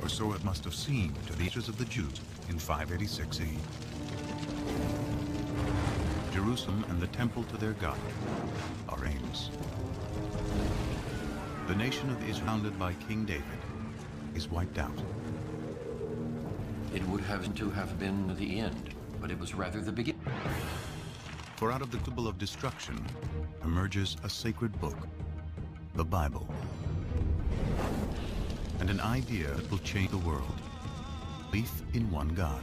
or so it must have seemed to the elders of the Jews in 586 AD. Jerusalem and the temple to their God are aims. The nation of Israel, founded by King David, is wiped out. It would have to have been the end, but it was rather the beginning. For out of the crucible of destruction emerges a sacred book, the Bible, and an idea that will change the world: belief in one God.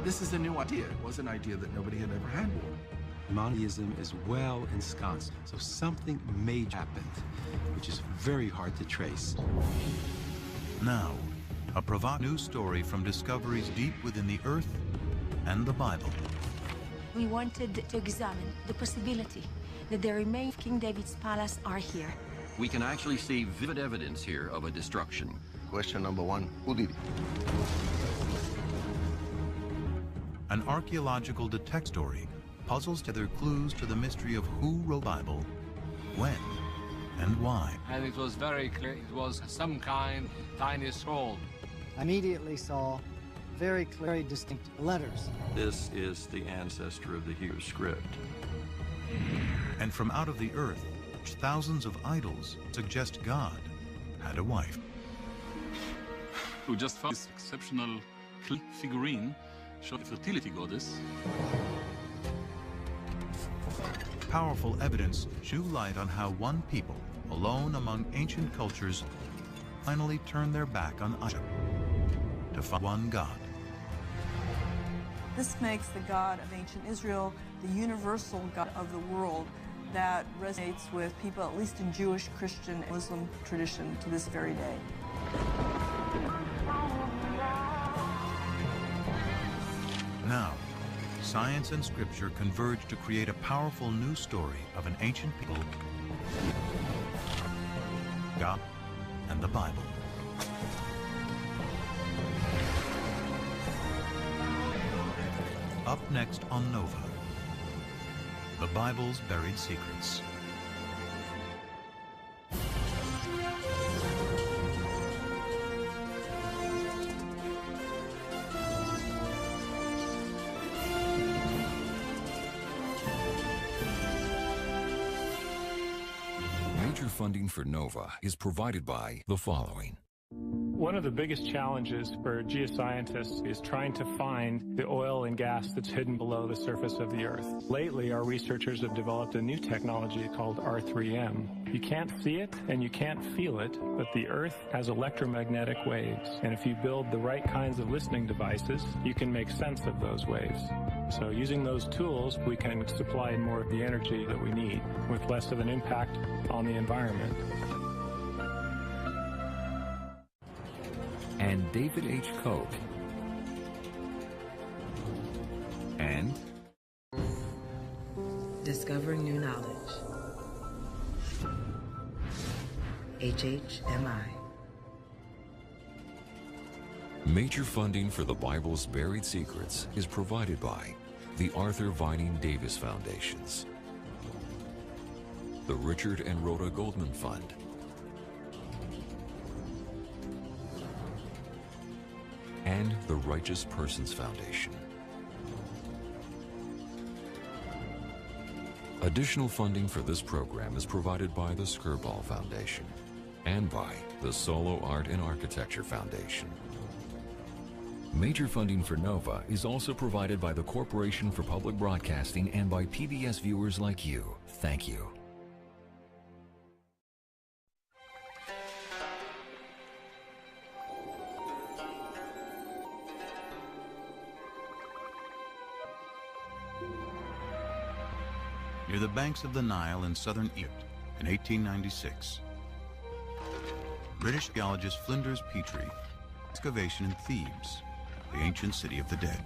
This is a new idea. It was an idea that nobody had ever had before. Monotheism is well ensconced, so something major happened, which is very hard to trace. Now, a provocative new story from discoveries deep within the earth and the Bible. We wanted to examine the possibility that the remains of King David's palace are here. We can actually see vivid evidence here of a destruction. Question number one, who did it? An archaeological detective story puzzles together clues to the mystery of who wrote the Bible, when, and why. And it was very clear it was some kind of tiny scroll. I immediately saw very clearly distinct letters. This is the ancestor of the Hebrew script. And from out of the earth, thousands of idols suggest God had a wife. We just found this exceptional figurine showing the fertility goddess. Powerful evidence shed light on how one people, alone among ancient cultures, finally turned their back on Egypt to find one God. This makes the God of ancient Israel the universal God of the world that resonates with people, at least in Jewish, Christian, and Muslim tradition to this very day. Now, science and scripture converge to create a powerful new story of an ancient people, God, and the Bible. Up next on Nova, the Bible's buried secrets. Major funding for NOVA is provided by the following. One of the biggest challenges for geoscientists is trying to find the oil and gas that's hidden below the surface of the Earth. Lately, our researchers have developed a new technology called R3M. You can't see it and you can't feel it, but the Earth has electromagnetic waves. And if you build the right kinds of listening devices, you can make sense of those waves. So using those tools, we can supply more of the energy that we need with less of an impact on the environment. And David H. Koch. And Discovering New Knowledge. HHMI. Major funding for the Bible's buried secrets is provided by the Arthur Vining Davis Foundations, the Richard and Rhoda Goldman Fund, and the Righteous Persons Foundation. Additional funding for this program is provided by the Skirball Foundation and by the Solo Art and Architecture Foundation. Major funding for NOVA is also provided by the Corporation for Public Broadcasting and by PBS viewers like you. Thank you. Near the banks of the Nile in southern Egypt in 1896, British geologist Flinders Petrie excavation in Thebes, the ancient city of the dead.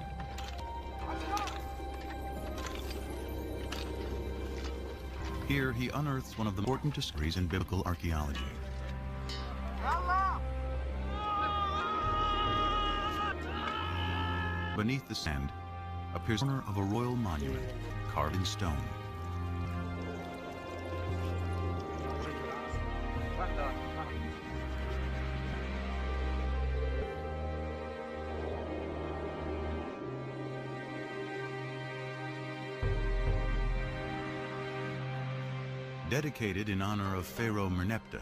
Here he unearths one of the important discoveries in biblical archaeology. Beneath the sand appears the corner of a royal monument carved in stone. Dedicated in honor of Pharaoh Merneptah,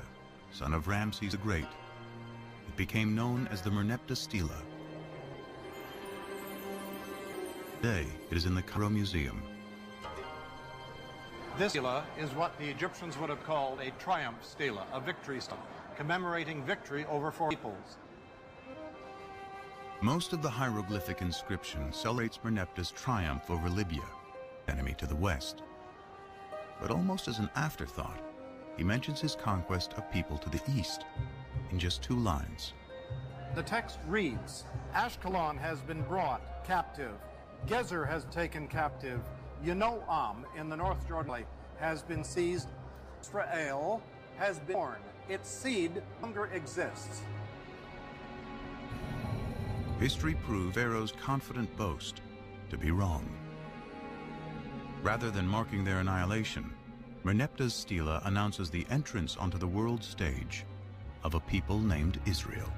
son of Ramses the Great, it became known as the Merneptah Stela. Today, it is in the Cairo Museum. This stela is what the Egyptians would have called a triumph stela, a victory stela, commemorating victory over four peoples. Most of the hieroglyphic inscription celebrates Merneptah's triumph over Libya, enemy to the west. But almost as an afterthought, he mentions his conquest of people to the east in just 2 lines. The text reads, Ashkelon has been brought captive, Gezer has taken captive, Yanoam in the North Jordan has been seized, Israel has been born, its seed no longer exists. History proved Pharaoh's confident boast to be wrong. Rather than marking their annihilation, Merneptah's stela announces the entrance onto the world stage of a people named Israel.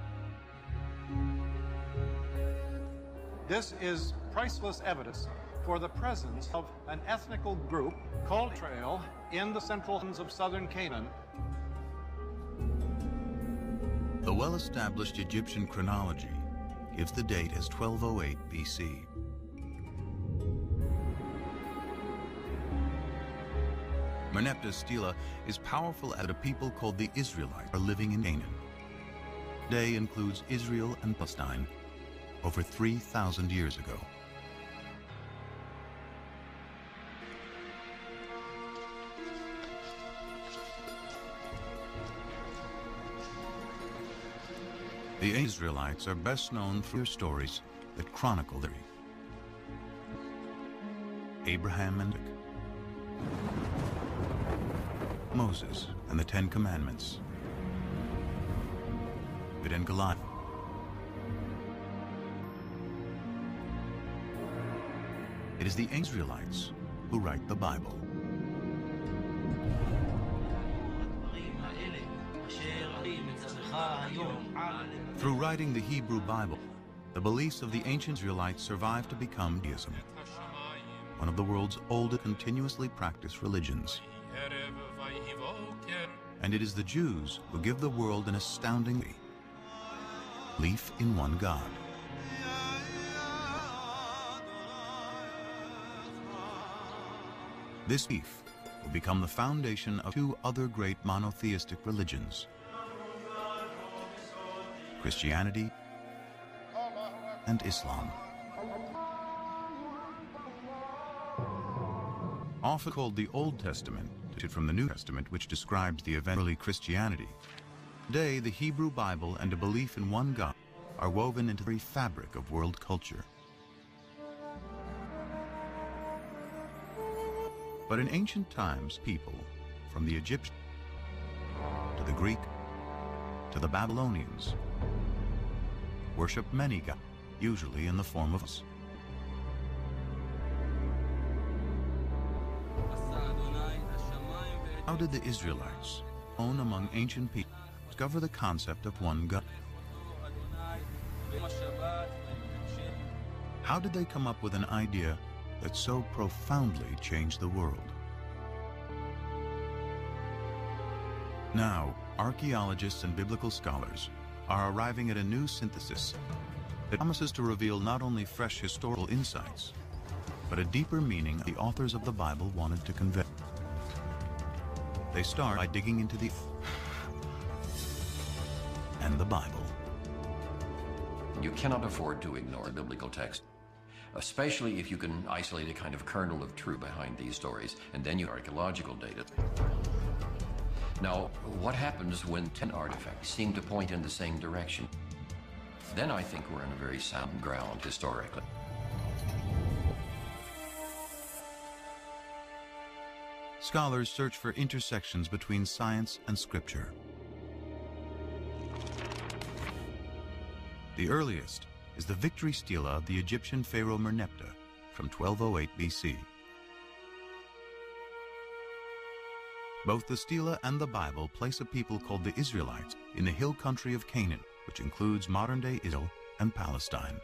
This is priceless evidence for the presence of an ethnical group called Israel in the central lands of southern Canaan. The well-established Egyptian chronology gives the date as 1208 BC. Merneptah's stela is powerful as a people called the Israelites are living in Canaan. Today includes Israel and Palestine over 3,000 years ago. The Israelites are best known for their stories that chronicle their Abraham and Moses and the 10 Commandments, David and Goliath. It is the Israelites who write the Bible. Through writing the Hebrew Bible, the beliefs of the ancient Israelites survived to become Judaism, one of the world's oldest continuously practiced religions. And it is the Jews who give the world an astounding belief in one God. This belief will become the foundation of 2 other great monotheistic religions, Christianity and Islam. Often called the Old Testament, from the New Testament, which describes the event of early Christianity. Today, the Hebrew Bible and a belief in one God are woven into the very fabric of world culture. But in ancient times, people, from the Egyptians to the Greek to the Babylonians, worshiped many gods, usually in the form of us. How did the Israelites, known among ancient people, discover the concept of one God? How did they come up with an idea that so profoundly changed the world? Now, archaeologists and biblical scholars are arriving at a new synthesis that promises to reveal not only fresh historical insights, but a deeper meaning the authors of the Bible wanted to convey. They start by digging into the and the Bible. You cannot afford to ignore biblical text, especially if you can isolate a kind of kernel of truth behind these stories, and then you archaeological data. Now, what happens when 10 artifacts seem to point in the same direction? Then I think we're in a very sound ground historically. Scholars search for intersections between science and scripture. The earliest is the victory stela of the Egyptian pharaoh Merneptah from 1208 BC. Both the stela and the Bible place a people called the Israelites in the hill country of Canaan, which includes modern-day Israel and Palestine.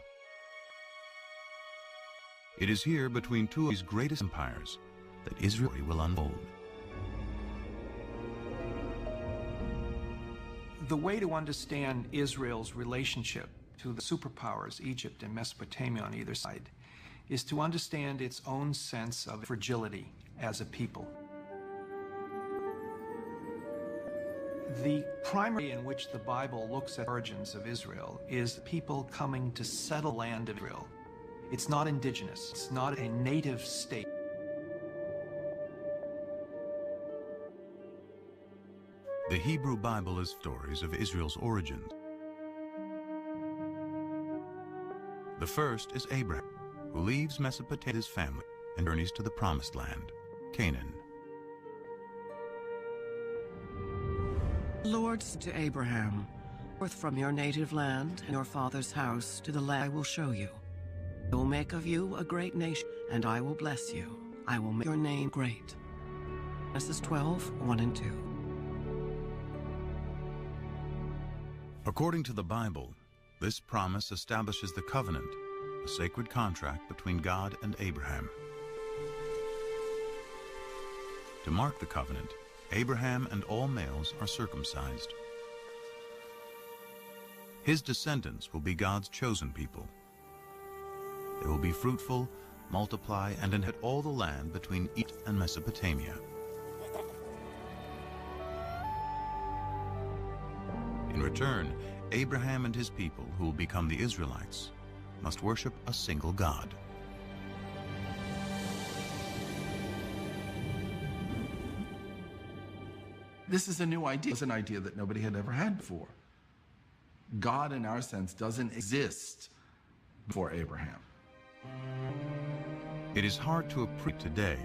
It is here, between 2 of these greatest empires, that Israel will unfold. The way to understand Israel's relationship to the superpowers, Egypt and Mesopotamia on either side, is to understand its own sense of fragility as a people. The primary in which the Bible looks at the origins of Israel is people coming to settle the land of Israel. It's not indigenous. It's not a native state. The Hebrew Bible is stories of Israel's origins. The first is Abraham, who leaves Mesopotamia's family and journeys to the Promised Land, Canaan. Lord said to Abraham, "Forth from your native land and your father's house to the land I will show you. I will make of you a great nation, and I will bless you. I will make your name great." Genesis 12:1 and 2. According to the Bible, this promise establishes the covenant, a sacred contract between God and Abraham. To mark the covenant, Abraham and all males are circumcised. His descendants will be God's chosen people. They will be fruitful, multiply, and inherit all the land between Egypt and Mesopotamia. In return, Abraham and his people, who will become the Israelites, must worship a single God. This is a new idea. It's an idea that nobody had ever had before. God, in our sense, doesn't exist before Abraham. It is hard to appreciate today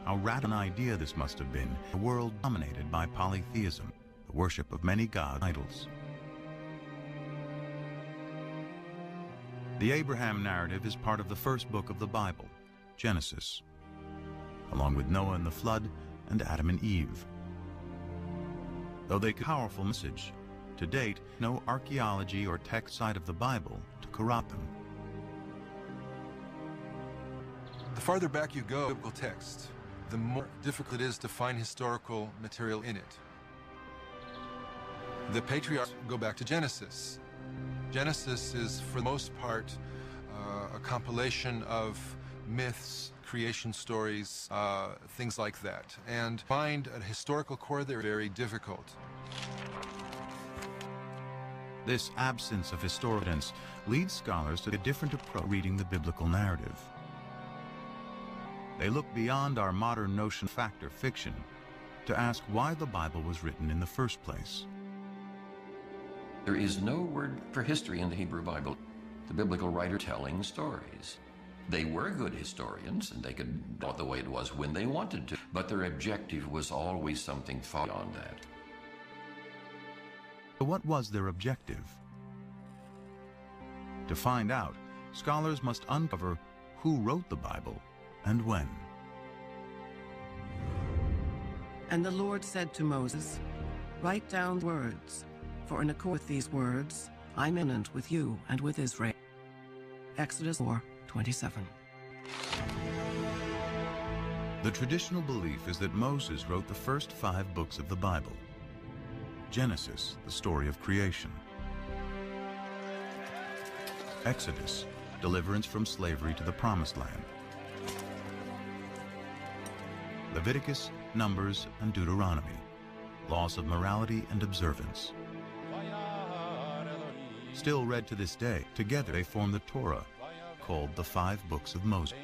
how radical an idea this must have been in a world dominated by polytheism, the worship of many god idols. The Abraham narrative is part of the first book of the Bible, Genesis, along with Noah and the flood and Adam and Eve. Though they carry a powerful message, to date, no archaeology or text side of the Bible to corrupt them. The farther back you go, biblical text, the more difficult it is to find historical material in it. The patriarchs go back to Genesis. Genesis is, for the most part, a compilation of myths, creation stories, things like that. And find a historical core there very difficult. This absence of historical evidence leads scholars to a different approach to reading the biblical narrative. They look beyond our modern notion of fact or fiction to ask why the Bible was written in the first place. There is no word for history in the Hebrew Bible. The biblical writer telling stories. They were good historians, and they could know it the way it was when they wanted to, but their objective was always something far beyond that. But what was their objective? To find out, scholars must uncover who wrote the Bible and when. And the Lord said to Moses, "Write down words, for in accord with these words, I'm covenant with you and with Israel." Exodus 4:27. The traditional belief is that Moses wrote the first 5 books of the Bible. Genesis, the story of creation. Exodus, deliverance from slavery to the Promised Land. Leviticus, Numbers, and Deuteronomy, laws of morality and observance. Still read to this day, together they form the Torah, called the 5 books of Moses.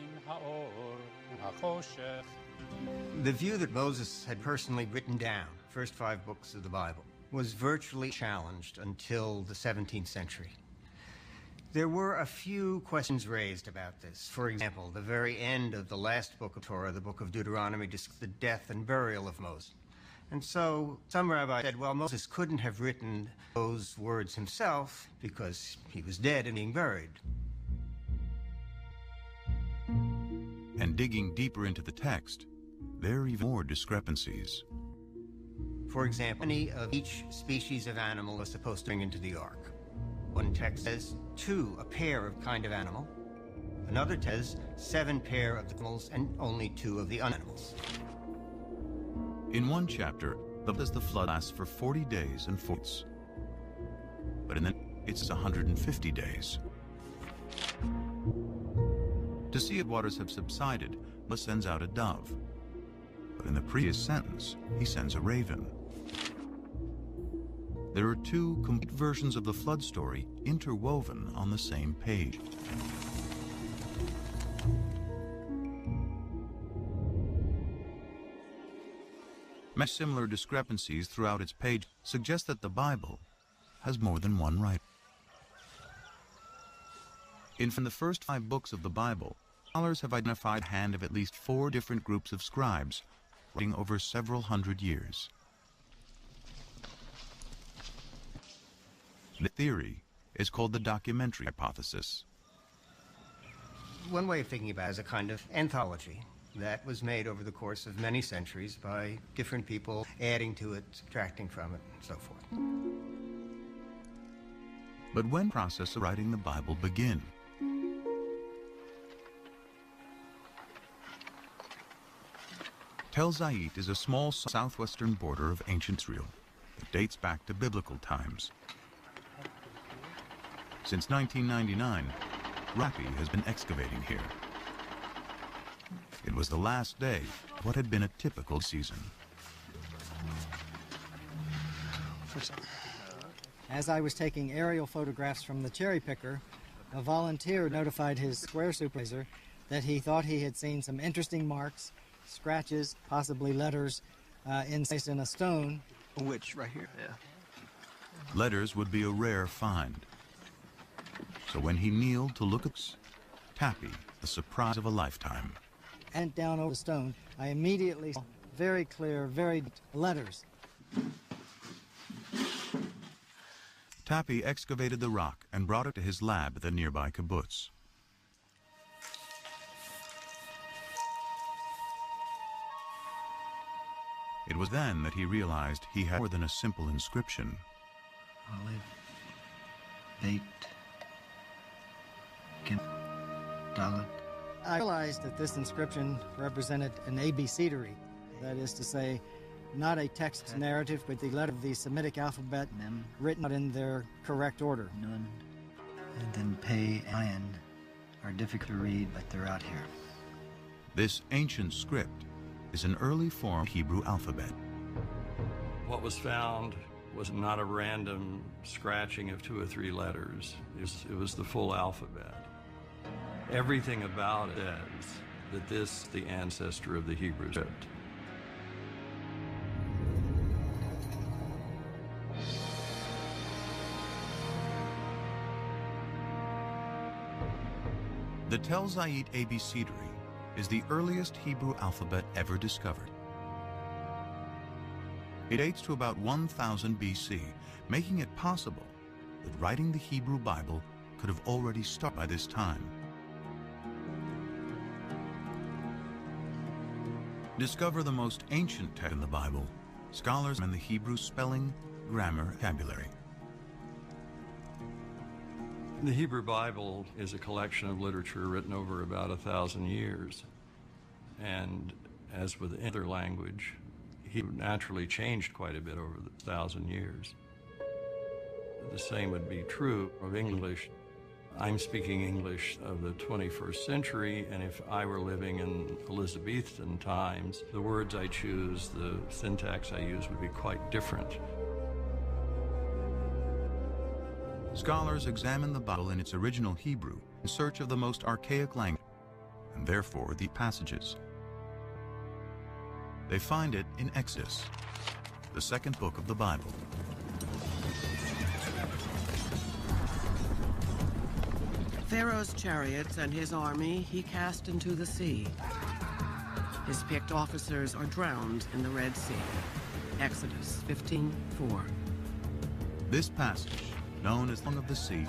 The view that Moses had personally written down the first 5 books of the Bible was virtually challenged until the 17th century. There were a few questions raised about this. For example, the very end of the last book of Torah, the book of Deuteronomy, discusses the death and burial of Moses. And so some rabbis said, well, Moses couldn't have written those words himself because he was dead and being buried. And digging deeper into the text, there are even more discrepancies. For example, any of each species of animal was supposed to bring into the ark. One text says 2, a pair of kind of animal. Another says 7 pair of the animals and only 2 of the unanimals. In one chapter, the flood lasts for 40 days and 40 nights. but in the it's 150 days. To see if waters have subsided, Noah sends out a dove. But in the previous sentence, he sends a raven. There are two complete versions of the flood story interwoven on the same page. Many similar discrepancies throughout its page suggest that the Bible has more than one writer. In the first 5 books of the Bible, scholars have identified the hand of at least 4 different groups of scribes, writing over several hundred years. The theory is called the documentary hypothesis. One way of thinking about it is a kind of anthology that was made over the course of many centuries by different people, adding to it, subtracting from it, and so forth. But when the process of writing the Bible began? Tel Zayit is a small southwestern border of ancient Israel that dates back to biblical times. Since 1999, Rappi has been excavating here. It was the last day of what had been a typical season. As I was taking aerial photographs from the cherry picker, a volunteer notified his square supervisor that he thought he had seen some interesting marks, scratches, possibly letters, in a stone. Which, right here? Yeah. Letters would be a rare find. So when he kneeled to look at Tappy, the surprise of a lifetime. And down over the stone, I immediately saw very clear, very letters. Tappy excavated the rock and brought it to his lab at the nearby kibbutz. It was then that he realized he had more than a simple inscription. Olive, Beit, Dalet. I realized that this inscription represented an abecedery, that is to say, not a text narrative, but the letter of the Semitic alphabet written out in their correct order. Nun, and then Pei and Ayin are difficult to read, but they're out here. This ancient script is an early form of Hebrew alphabet. What was found was not a random scratching of 2 or 3 letters. It was the full alphabet. Everything about it says that this is the ancestor of the Hebrew script. The Tel Zayit abecedery is the earliest Hebrew alphabet ever discovered. It dates to about 1000 BC, making it possible that writing the Hebrew Bible could have already started by this time. Discover the most ancient text in the Bible. Scholars in the Hebrew spelling, grammar, vocabulary. The Hebrew Bible is a collection of literature written over about 1,000 years. And as with any other language, Hebrew naturally changed quite a bit over the 1,000 years. The same would be true of English. I'm speaking English of the 21st century, and if I were living in Elizabethan times, the words I choose, the syntax I use would be quite different. Scholars examine the Bible in its original Hebrew in search of the most archaic language, and therefore the passages. They find it in Exodus, the 2nd book of the Bible. Pharaoh's chariots and his army he cast into the sea. His picked officers are drowned in the Red Sea. Exodus 15:4. This passage, known as Song of the Sea,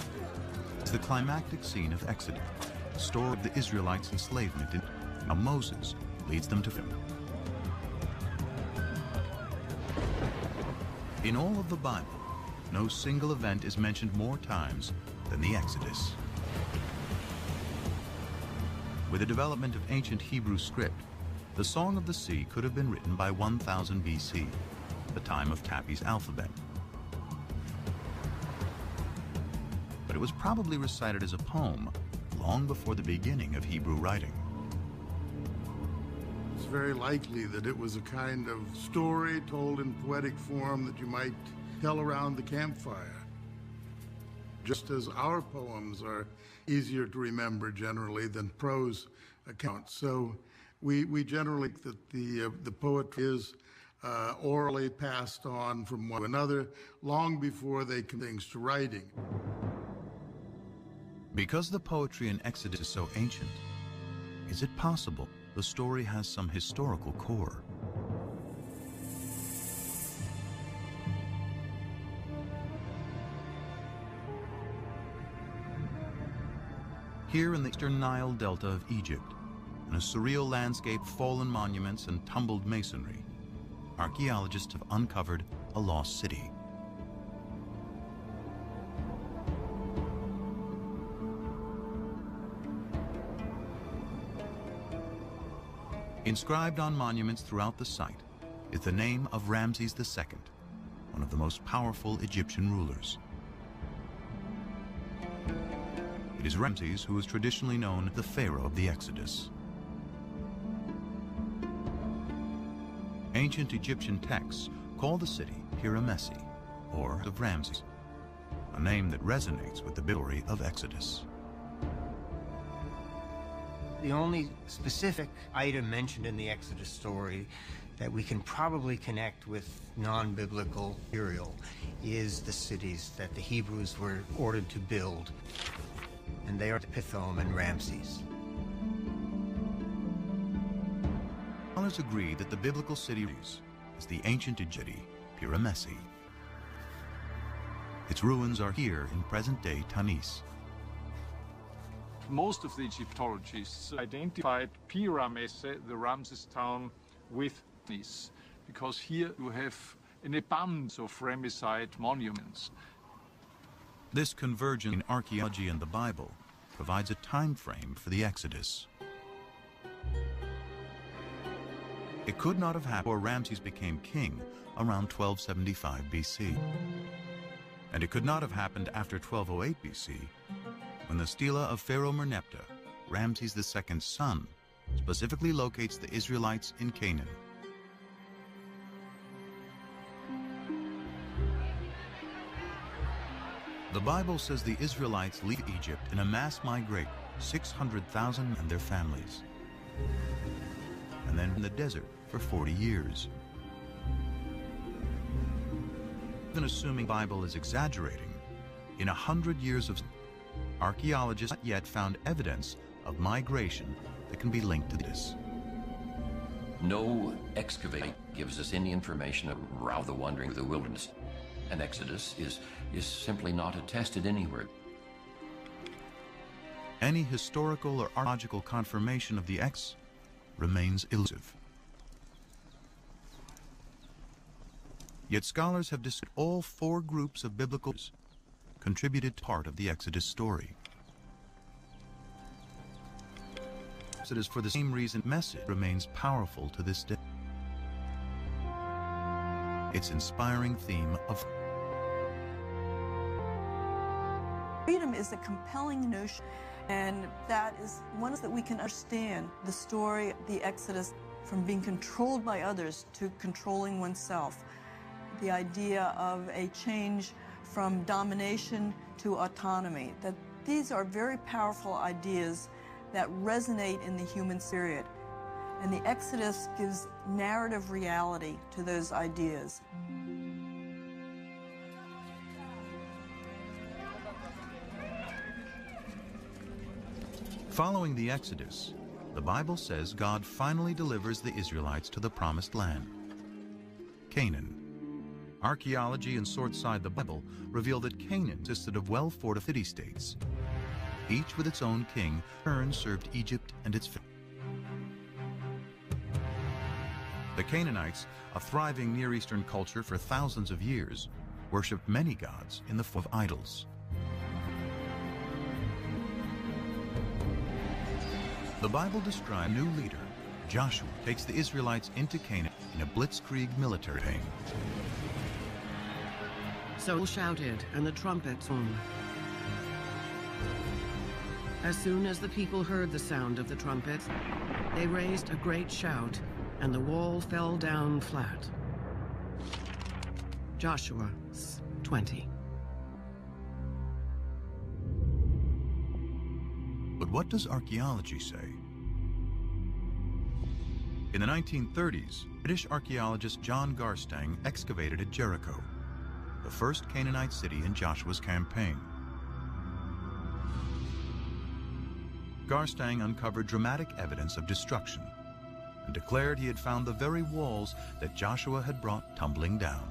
is the climactic scene of Exodus, the story of the Israelites' enslavement in how Moses leads them to freedom. In all of the Bible, no single event is mentioned more times than the Exodus. With the development of ancient Hebrew script, the Song of the Sea could have been written by 1000 BC, the time of Tappy's alphabet. was probably recited as a poem long before the beginning of Hebrew writing. It's very likely that it was a kind of story told in poetic form that you might tell around the campfire. Just as our poems are easier to remember generally than prose accounts. So we generally think that the poetry is orally passed on from one to another long before they come things to writing. Because the poetry in Exodus is so ancient, is it possible the story has some historical core? Here in the eastern Nile Delta of Egypt, in a surreal landscape of fallen monuments and tumbled masonry, archaeologists have uncovered a lost city. Inscribed on monuments throughout the site is the name of Ramses II, one of the most powerful Egyptian rulers. It is Ramses who is traditionally known as the Pharaoh of the Exodus. Ancient Egyptian texts call the city Piramesi, or of Ramses, a name that resonates with the story of Exodus. The only specific item mentioned in the Exodus story that we can probably connect with non-biblical material is the cities that the Hebrews were ordered to build, and they are Pithom and Ramses. Scholars agree that the biblical city is the ancient Egyptian Piramesi. Its ruins are here in present-day Tanis. Most of the Egyptologists identified Piramesi, the Ramses town, with this, because here you have an abundance of Ramesside monuments. This convergence in archaeology and the Bible provides a time frame for the Exodus. It could not have happened before Ramses became king around 1275 BC. And it could not have happened after 1208 BC, when the stela of Pharaoh Merneptah, Ramses II's son, specifically locates the Israelites in Canaan. The Bible says the Israelites leave Egypt in a mass migration, 600,000 and their families, and then in the desert for 40 years. Even assuming the Bible is exaggerating, in 100 years of archaeologists have not yet found evidence of migration that can be linked to this. No excavation gives us any information about the wandering through the wilderness. An exodus is simply not attested anywhere. Any historical or archaeological confirmation of the Exodus remains elusive. Yet scholars have discussed all four groups of biblical contributed to part of the Exodus story. It is for the same reason message remains powerful to this day. Its inspiring theme of freedom is a compelling notion, and that is one that we can understand the story of the Exodus from being controlled by others to controlling oneself. The idea of a change from domination to autonomy, that these are very powerful ideas that resonate in the human spirit. And the Exodus gives narrative reality to those ideas. Following the Exodus, the Bible says God finally delivers the Israelites to the Promised Land, Canaan. Archaeology and Swordside the Bible reveal that Canaan consisted of well-fortified city-states, each with its own king, in turn served Egypt and its family. The Canaanites, a thriving Near Eastern culture for thousands of years, worshipped many gods in the form of idols. The Bible describes a new leader, Joshua, takes the Israelites into Canaan in a blitzkrieg military campaign. So shouted, and the trumpets soon. As soon as the people heard the sound of the trumpet, they raised a great shout, and the wall fell down flat. Joshua 20. But what does archaeology say? In the 1930s, British archaeologist John Garstang excavated at Jericho, the first Canaanite city in Joshua's campaign. Garstang uncovered dramatic evidence of destruction and declared he had found the very walls that Joshua had brought tumbling down.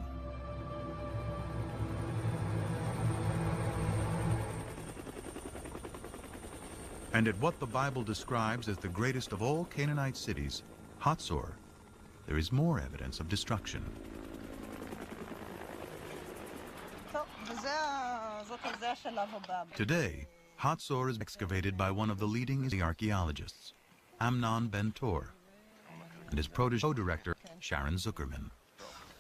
And at what the Bible describes as the greatest of all Canaanite cities, Hatzor, there is more evidence of destruction. Today, Hatzor is excavated by one of the leading Israeli archaeologists, Amnon Ben-Tor, and his protege director, Sharon Zuckerman.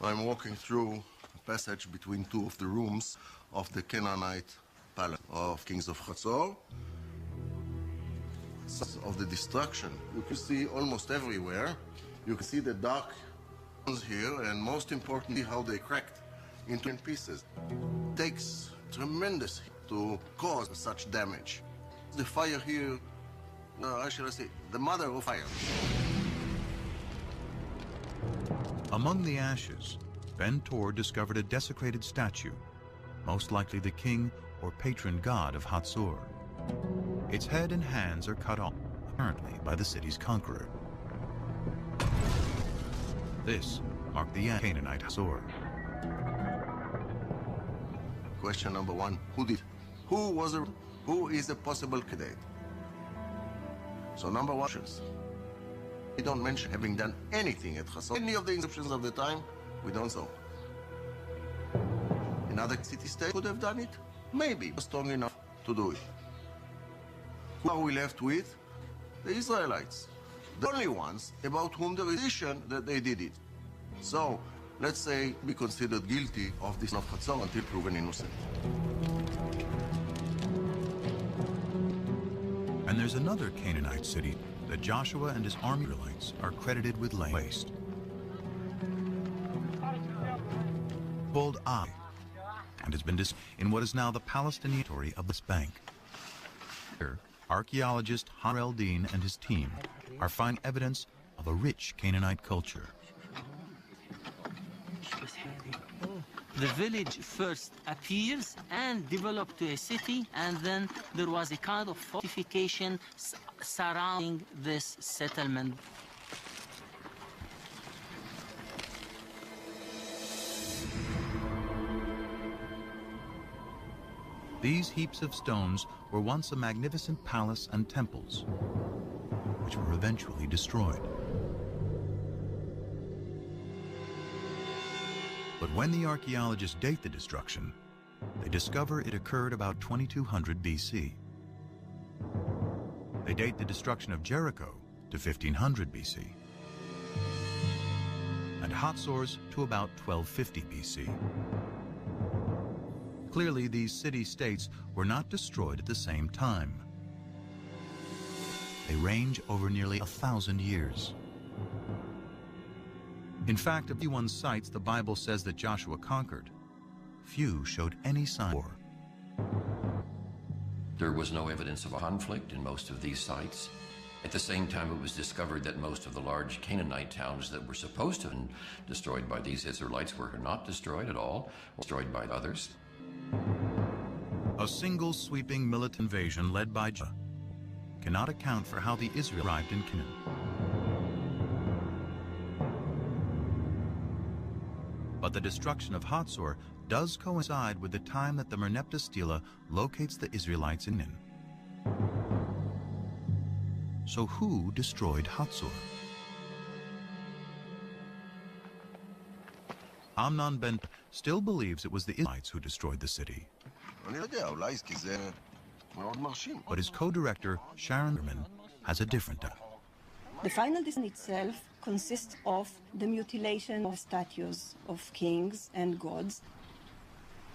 I'm walking through a passage between two of the rooms of the Canaanite palace of kings of Hatzor. Of the destruction you can see almost everywhere. You can see the dark ones here, and most importantly, how they cracked into pieces. It takes tremendous heat to cause such damage. The fire here, how shall I say, the mother of fire. Among the ashes, Ben-Tor discovered a desecrated statue, most likely the king or patron god of Hatzor. Its head and hands are cut off, apparently by the city's conqueror. This marked the end of Canaanite Hatzor. Question number one, who did? Who is a possible candidate? So number one, we don't mention having done anything at Hatzor. Any of the inscriptions of the time, we don't know. Another city-state could have done it? Maybe, strong enough to do it. Who are we left with? The Israelites. The only ones about whom there is tradition that they did it. So, let's say, be considered guilty of this of Hatzor until proven innocent. And there's another Canaanite city that Joshua and his army Israelites are credited with laying waste. Called Ai, and has been in what is now the Palestinian territory of this bank. Here, archaeologist Har El-Din and his team are finding evidence of a rich Canaanite culture. The village first appears and developed to a city, and then there was a kind of fortification surrounding this settlement. These heaps of stones were once a magnificent palace and temples, which were eventually destroyed. But when the archaeologists date the destruction, they discover it occurred about 2200 BC. They date the destruction of Jericho to 1500 BC, and Hatzor's to about 1250 BC. Clearly, these city-states were not destroyed at the same time. They range over nearly 1,000 years. In fact, of the one sites the Bible says that Joshua conquered, few showed any sign of war. There was no evidence of a conflict in most of these sites. At the same time, it was discovered that most of the large Canaanite towns that were supposed to have been destroyed by these Israelites were not destroyed at all, or destroyed by others. A single sweeping militant invasion led by Joshua cannot account for how the Israelites arrived in Canaan. But the destruction of Hatzor does coincide with the time that the Merneptah Stela locates the Israelites in Canaan. So who destroyed Hatzor? Amnon Ben still believes it was the Israelites who destroyed the city. But his co-director, Sharon Zuckerman, has a different doubt. The final decision itself consists of the mutilation of statues of kings and gods.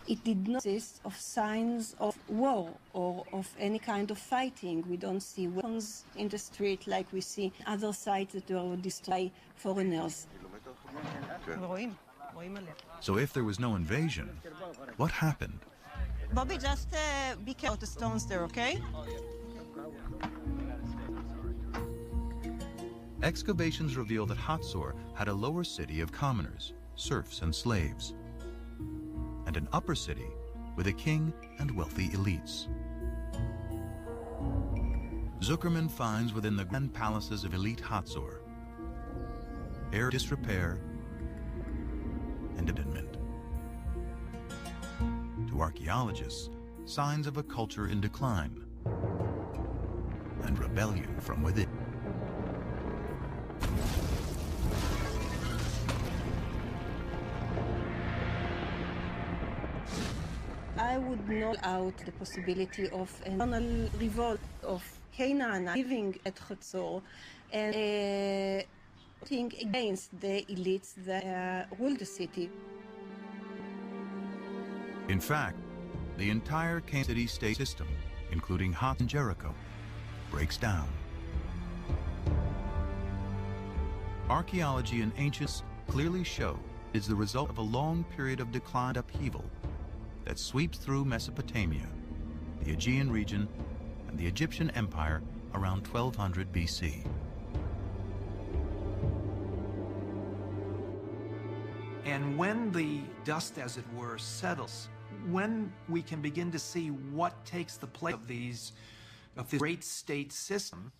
it did not consist of signs of war or of any kind of fighting. We don't see weapons in the street like we see other sites that were destroyed by foreigners. So if there was no invasion, what happened? Bobby, just be careful of the stones there, okay? Excavations reveal that Hatzor had a lower city of commoners, serfs and slaves, and an upper city with a king and wealthy elites. Zuckerman finds within the grand palaces of elite Hatzor air disrepair and abandonment. To archaeologists, signs of a culture in decline and rebellion from within. I would not out the possibility of an internal revolt of Canaan living at Hatzor and voting against the elites that rule the city. In fact, the entire Canaan city-state system, including Hatzor and Jericho, breaks down. Archaeology and ancients clearly show it's the result of a long period of decline and upheaval that sweeps through Mesopotamia, the Aegean region, and the Egyptian Empire around 1200 BC. And when the dust, as it were, settles, when we can begin to see what takes the place of this great state system,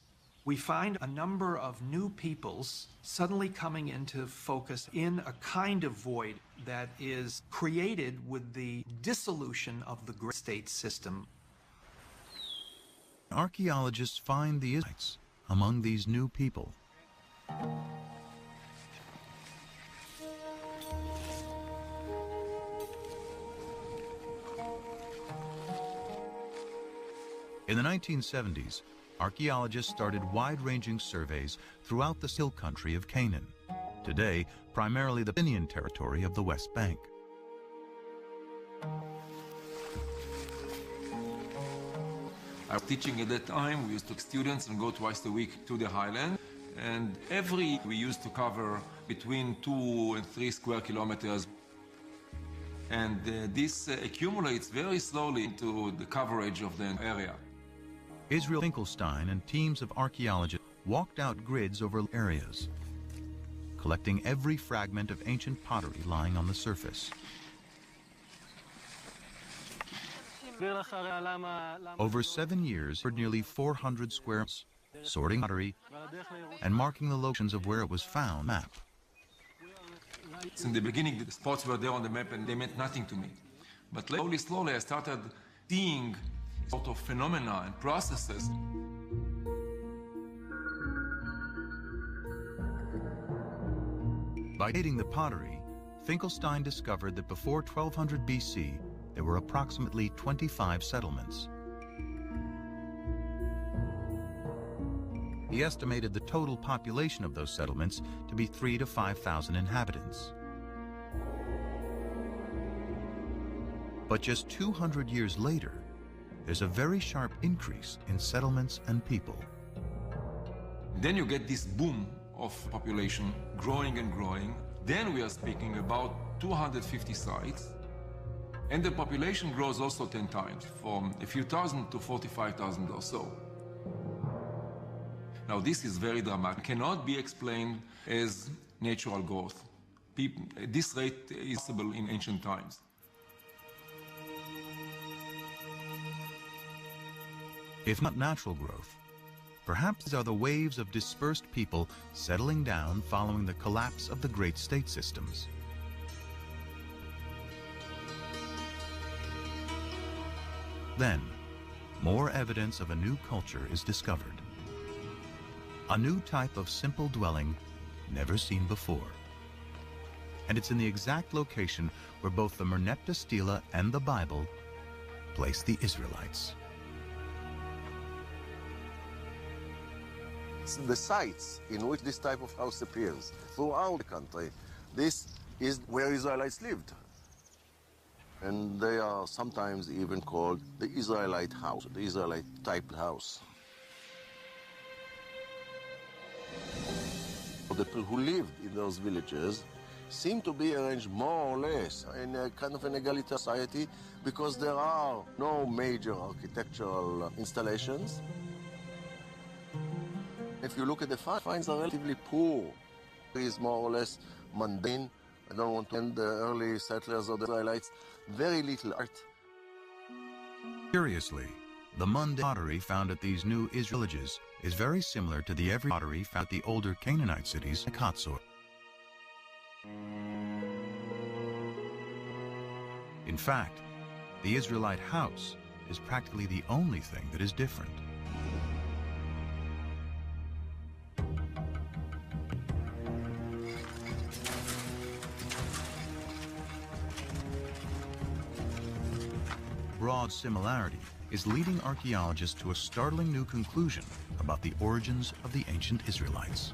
we find a number of new peoples suddenly coming into focus in a kind of void that is created with the dissolution of the great state system. Archaeologists find the Israelites among these new people. In the 1970s, archaeologists started wide-ranging surveys throughout the hill country of Canaan, today primarily the Palestinian territory of the West Bank. I was teaching at that time. We used to take students and go twice a week to the highland. And every week we used to cover between 2 and 3 square kilometers. And this accumulates very slowly into the coverage of the area. Israel Finkelstein and teams of archaeologists walked out grids over areas, collecting every fragment of ancient pottery lying on the surface. Over 7 years, for nearly 400 square miles, sorting pottery and marking the locations of where it was found. Map. In the beginning, the spots were there on the map and they meant nothing to me. But slowly, I started seeing sort of phenomena and processes. By dating the pottery, Finkelstein discovered that before 1200 BC, there were approximately 25 settlements. He estimated the total population of those settlements to be 3,000 to 5,000 inhabitants. But just 200 years later, there's a very sharp increase in settlements and people. Then you get this boom of population growing and growing. Then we are speaking about 250 sites. And the population grows also 10 times, from a few thousand to 45,000 or so. Now, this is very dramatic. It cannot be explained as natural growth. This rate is possible in ancient times. If not natural growth, perhaps these are the waves of dispersed people settling down following the collapse of the great state systems. Then, more evidence of a new culture is discovered. A new type of simple dwelling never seen before. And it's in the exact location where both the Merneptah Stela and the Bible place the Israelites. The sites in which this type of house appears throughout the country, this is where Israelites lived. And they are sometimes even called the Israelite house, the Israelite type house. The people who lived in those villages seem to be arranged more or less in a kind of an egalitarian society because there are no major architectural installations. If you look at the finds are relatively poor. It is more or less mundane. I don't want to end the early settlers or the Israelites. Very little art. Curiously, the mundane pottery found at these new Israel villages is very similar to the every pottery found at the older Canaanite cities like Hatzor. In fact, the Israelite house is practically the only thing that is different. Broad similarity is leading archaeologists to a startling new conclusion about the origins of the ancient Israelites.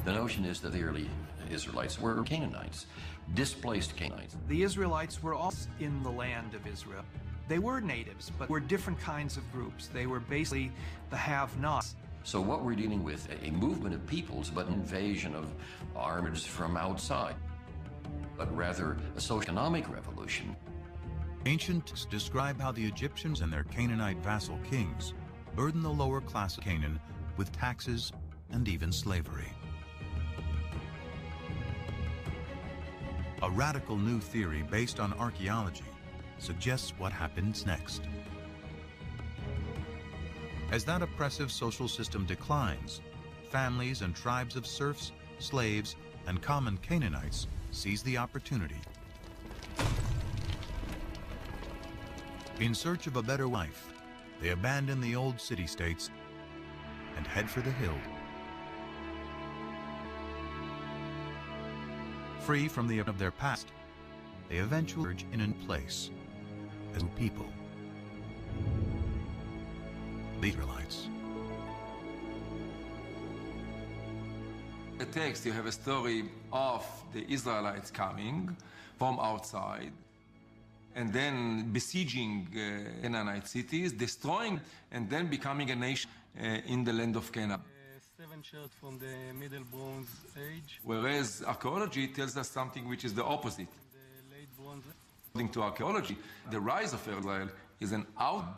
The notion is that the early Israelites were Canaanites, displaced Canaanites. The Israelites were all in the land of Israel. They were natives, but were different kinds of groups. They were basically the have-nots. So what we're dealing with, a movement of peoples, but an invasion of armies from outside, but rather a socio-economic revolution. Ancient texts describe how the Egyptians and their Canaanite vassal kings burdened the lower class of Canaan with taxes and even slavery. A radical new theory based on archaeology suggests what happens next. As that oppressive social system declines, families and tribes of serfs, slaves, and common Canaanites seize the opportunity. In search of a better life, they abandon the old city-states and head for the hill. Free from the of their past, they eventually emerge in a place as a people, the Israelites. In the text, you have a story of the Israelites coming from outside and then besieging Canaanite cities, destroying, and then becoming a nation in the land of Canaan. 7 shirts from the Middle Bronze Age. Whereas archaeology tells us something which is the opposite. The Late Bronze Age. According to archaeology, the rise of Israel is an outcome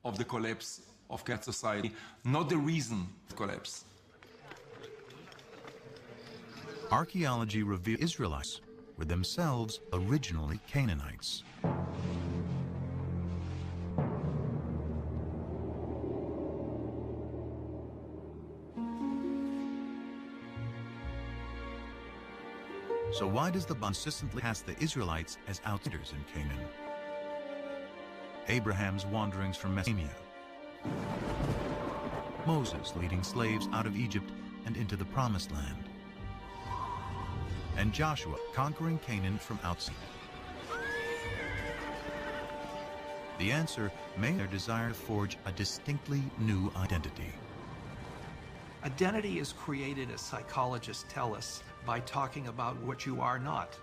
of the collapse of Canaanite society, not the reason for collapse. Archaeology reveals Israelites were themselves originally Canaanites. So why does the Bible consistently cast the Israelites as outsiders in Canaan? Abraham's wanderings from Mesopotamia, Moses leading slaves out of Egypt and into the Promised Land, and Joshua conquering Canaan from outside. The answer may be their desire to forge a distinctly new identity. Identity is created, as psychologists tell us, by talking about what you are not,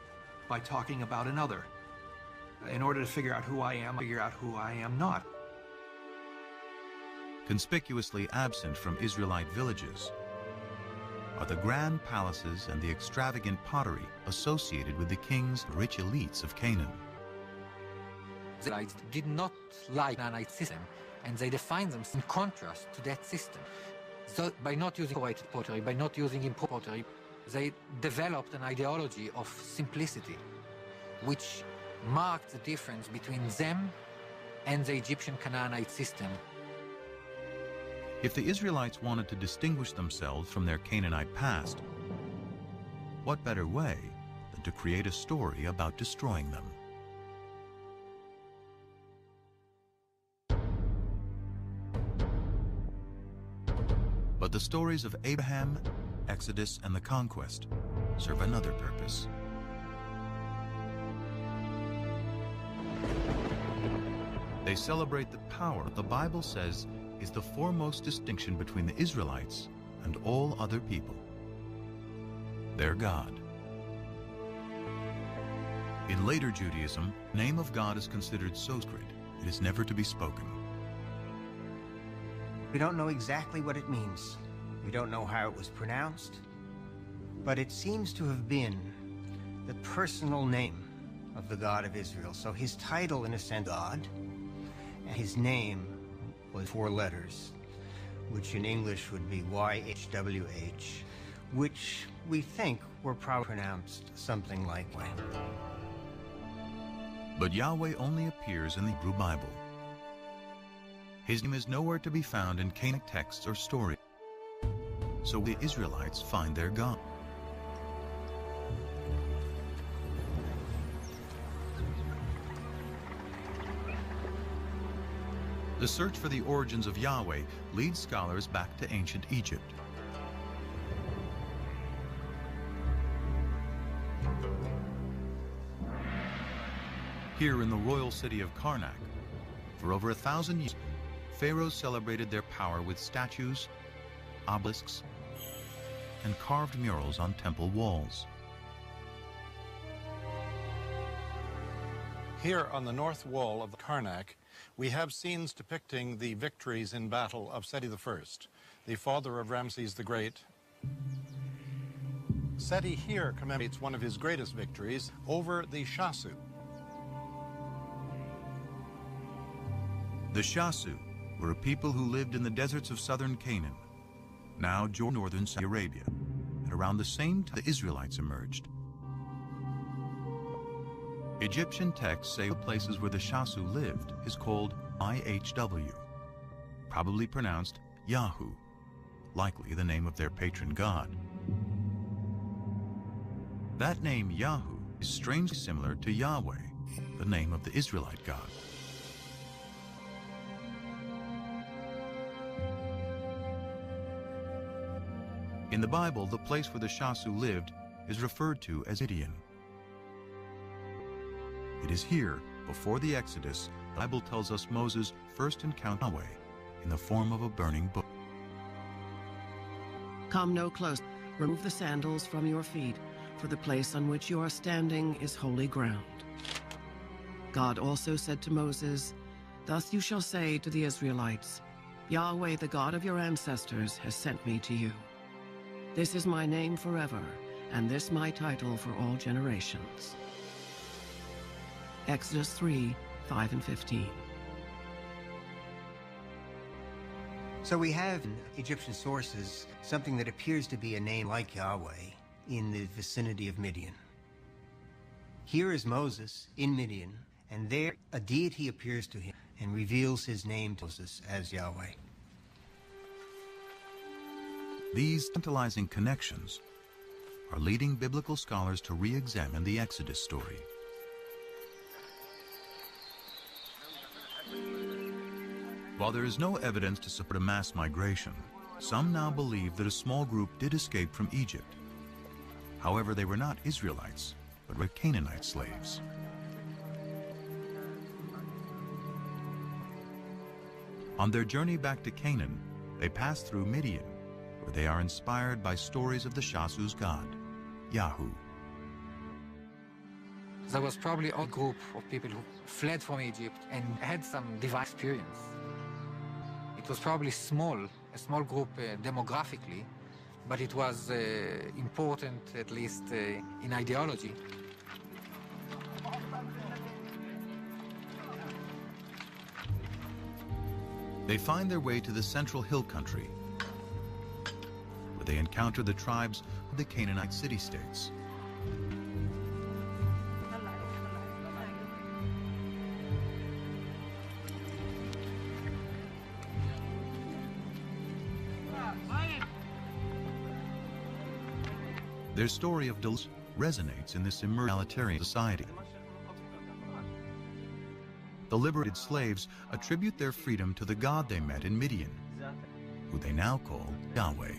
by talking about another. In order to figure out who I am, figure out who I am not. Conspicuously absent from Israelite villages are the grand palaces and the extravagant pottery associated with the king's rich elites of Canaan. The Israelites did not like the Canaanite system, and they defined them in contrast to that system. So by not using decorated pottery, by not using imported pottery, they developed an ideology of simplicity, which marked the difference between them and the Egyptian Canaanite system. If the Israelites wanted to distinguish themselves from their Canaanite past, what better way than to create a story about destroying them? But the stories of Abraham, Exodus, and the conquest serve another purpose. They celebrate the power the Bible says is the foremost distinction between the Israelites and all other people: their God. In later Judaism, the name of God is considered so sacred, it is never to be spoken. We don't know exactly what it means. We don't know how it was pronounced, but it seems to have been the personal name of the God of Israel. So his title, in a sense, God, and his name was 4 letters, which in English would be YHWH, which we think were probably pronounced something like that. But Yahweh only appears in the Hebrew Bible. His name is nowhere to be found in Canaanite texts or stories. So the Israelites find their God. The search for the origins of Yahweh leads scholars back to ancient Egypt. Here in the royal city of Karnak, for over 1,000 years, pharaohs celebrated their power with statues, obelisks, and carved murals on temple walls. Here on the north wall of Karnak, we have scenes depicting the victories in battle of Seti I, the father of Ramses the Great. Seti here commemorates one of his greatest victories over the Shasu. The Shasu were a people who lived in the deserts of southern Canaan, now northern Saudi Arabia, and around the same time the Israelites emerged. Egyptian texts say the places where the Shasu lived is called IHW, probably pronounced Yahu, likely the name of their patron god. That name Yahu is strangely similar to Yahweh, the name of the Israelite god. In the Bible, the place where the Shasu lived is referred to as Midian. It is here, before the Exodus, the Bible tells us Moses first encountered Yahweh in the form of a burning bush. Come no closer. Remove the sandals from your feet, for the place on which you are standing is holy ground. God also said to Moses, Thus you shall say to the Israelites, Yahweh, the God of your ancestors, has sent me to you. This is my name forever, and this my title for all generations. Exodus 3, 5 and 15. So we have in Egyptian sources something that appears to be a name like Yahweh in the vicinity of Midian. Here is Moses in Midian, and there a deity appears to him and reveals his name to Moses as Yahweh. These tantalizing connections are leading biblical scholars to re-examine the Exodus story. While there is no evidence to support a mass migration, some now believe that a small group did escape from Egypt. However, they were not Israelites, but were Canaanite slaves. On their journey back to Canaan, they pass through Midian, where they are inspired by stories of the Shasu's god, Yahu. There was probably a group of people who fled from Egypt and had some divine experience. It was probably a small group demographically, but it was important, at least in ideology. They find their way to the central hill country, where they encounter the tribes of the Canaanite city-states. Their story of deliverance resonates in this egalitarian society. The liberated slaves attribute their freedom to the God they met in Midian, who they now call Yahweh.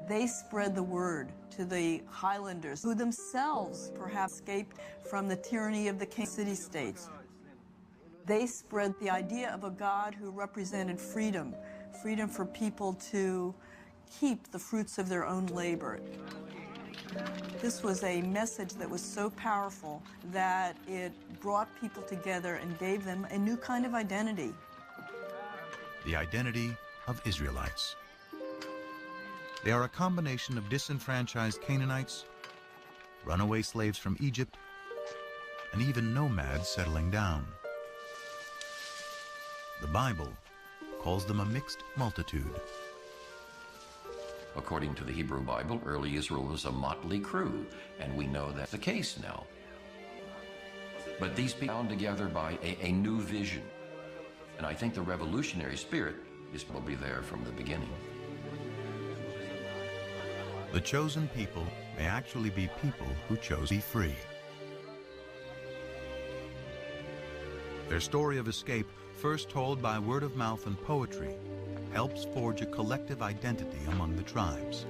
They spread the word to the highlanders, who themselves perhaps escaped from the tyranny of the king city-states. They spread the idea of a God who represented freedom, freedom for people to keep the fruits of their own labor. This was a message that was so powerful that it brought people together and gave them a new kind of identity. The identity of Israelites. They are a combination of disenfranchised Canaanites, runaway slaves from Egypt, and even nomads settling down. The Bible calls them a mixed multitude. According to the Hebrew Bible, early Israel was a motley crew, and we know that's the case now. But these people are bound together by a new vision. And I think the revolutionary spirit is probably there from the beginning. The chosen people may actually be people who chose to be free. Their story of escape, first told by word of mouth and poetry, helps forge a collective identity among the tribes.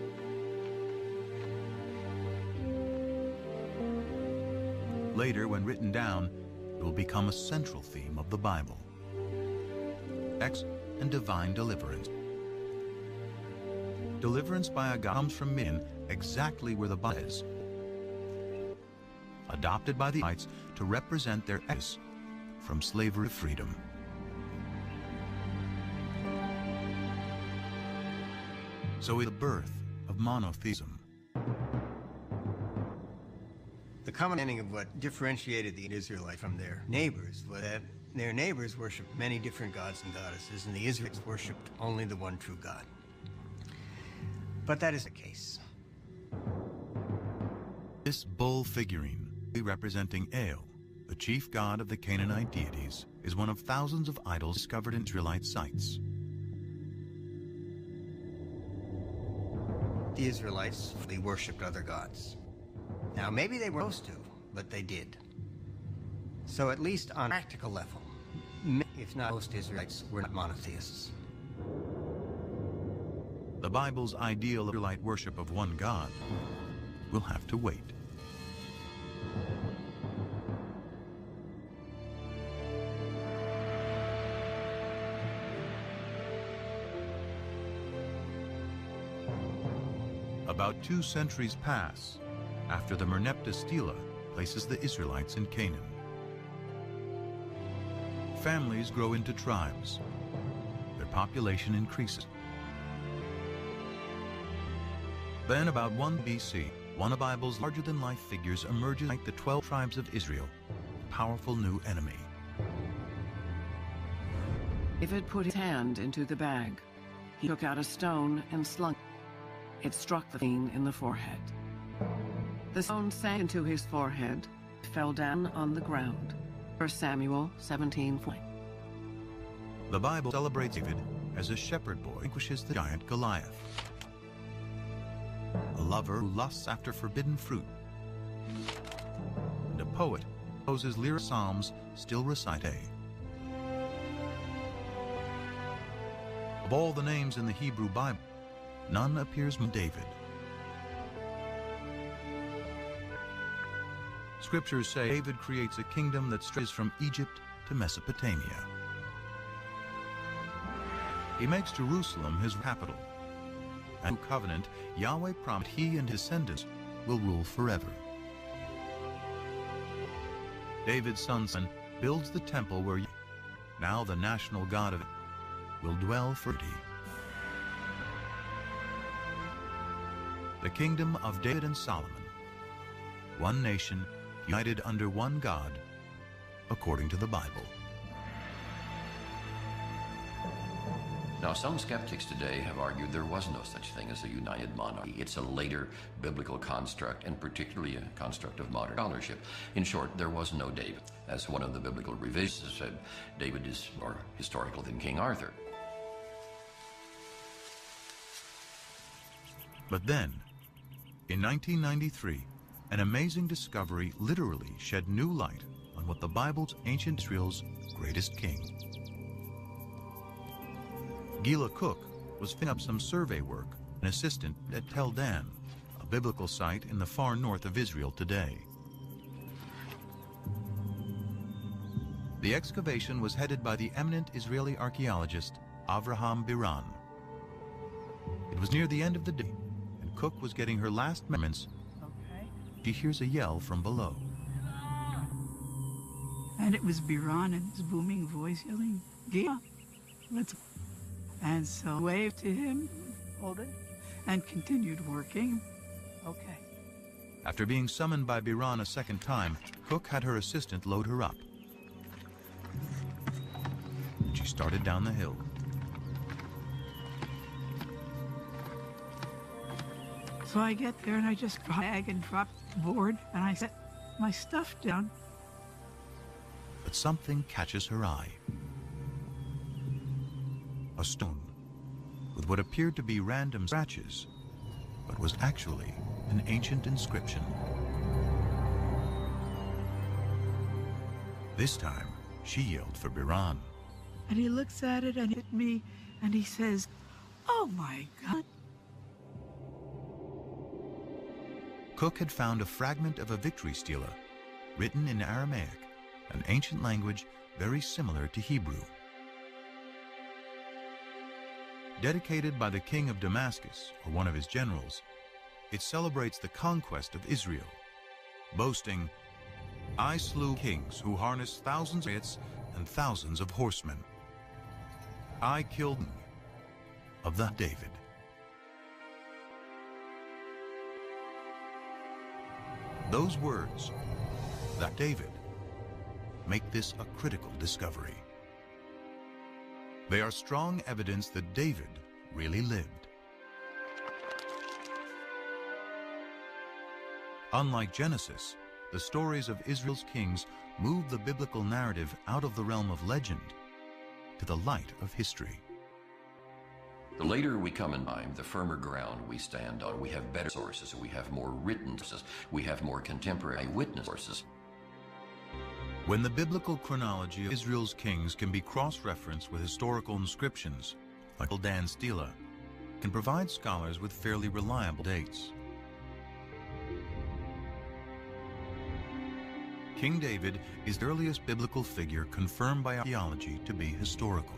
Later, when written down, it will become a central theme of the Bible. Sex and divine deliverance. Deliverance by a God comes from men exactly where the Bible is. Adopted by the Israelites to represent their exodus from slavery to freedom. So is the birth of monotheism. The common understanding of what differentiated the Israelites from their neighbors was that their neighbors worshipped many different gods and goddesses, and the Israelites worshipped only the one true God. But that is the case. This bull figurine, representing El, the chief god of the Canaanite deities, is one of thousands of idols discovered in Israelite sites. The Israelites worshipped other gods. Now, maybe they were supposed to, but they did. So at least on a practical level, if not most Israelites were not monotheists. The Bible's ideal Israelite worship of one God will have to wait. About 2 centuries pass after the Merneptah Stela places the Israelites in Canaan. Families grow into tribes. Their population increases. Then, about 1 BC, one of the Bible's larger-than-life figures emerges like the 12 tribes of Israel, a powerful new enemy. David put his hand into the bag. He took out a stone and slung it. It struck the king in the forehead. The stone sank into his forehead, fell down on the ground. 1 Samuel 17:4. The Bible celebrates David as a shepherd boy vanquishes the giant Goliath. A lover who lusts after forbidden fruit. And a poet who composes lyric psalms still recite A. Of all the names in the Hebrew Bible, none appears more David. Scriptures say David creates a kingdom that stretches from Egypt to Mesopotamia. He makes Jerusalem his capital. And through covenant, Yahweh promised he and his descendants will rule forever. David's son builds the temple where now the national God of it will dwell for eternity. The kingdom of David and Solomon, one nation united under one God, according to the Bible. Now, some skeptics today have argued there was no such thing as a united monarchy. It's a later biblical construct, and particularly a construct of modern scholarship. In short, there was no David. As one of the biblical revisionists said, David is more historical than King Arthur. But then, in 1993, an amazing discovery literally shed new light on what the Bible's ancient Israel's greatest king. Gila Cook was finishing up some survey work, an assistant at Tel Dan, a biblical site in the far north of Israel today. The excavation was headed by the eminent Israeli archaeologist Avraham Biran. It was near the end of the day, and Cook was getting her last measurements she hears a yell from below. And it was Biran in his booming voice yelling, "Gia, let's..." And so I waved to him, hold it, and continued working. Okay. After being summoned by Biran a second time, Cook had her assistant load her up. And she started down the hill. So I get there and I just bag and drop the board and I set my stuff down. But something catches her eye. A stone with what appeared to be random scratches, but was actually an ancient inscription. This time, she yelled for Biran. And he looks at it and at me and he says, "Oh my God." Cook had found a fragment of a victory stela, written in Aramaic, an ancient language very similar to Hebrew. Dedicated by the king of Damascus, or one of his generals, it celebrates the conquest of Israel, boasting, "I slew kings who harnessed thousands of chariots and thousands of horsemen. I killed of the David." Those words, that David, make this a critical discovery. They are strong evidence that David really lived. Unlike Genesis, the stories of Israel's kings move the biblical narrative out of the realm of legend to the light of history. The later we come in time, the firmer ground we stand on. We have better sources, we have more written sources, we have more contemporary eyewitness sources. When the biblical chronology of Israel's kings can be cross-referenced with historical inscriptions, like Dan Stela, can provide scholars with fairly reliable dates. King David is the earliest biblical figure confirmed by archaeology to be historical.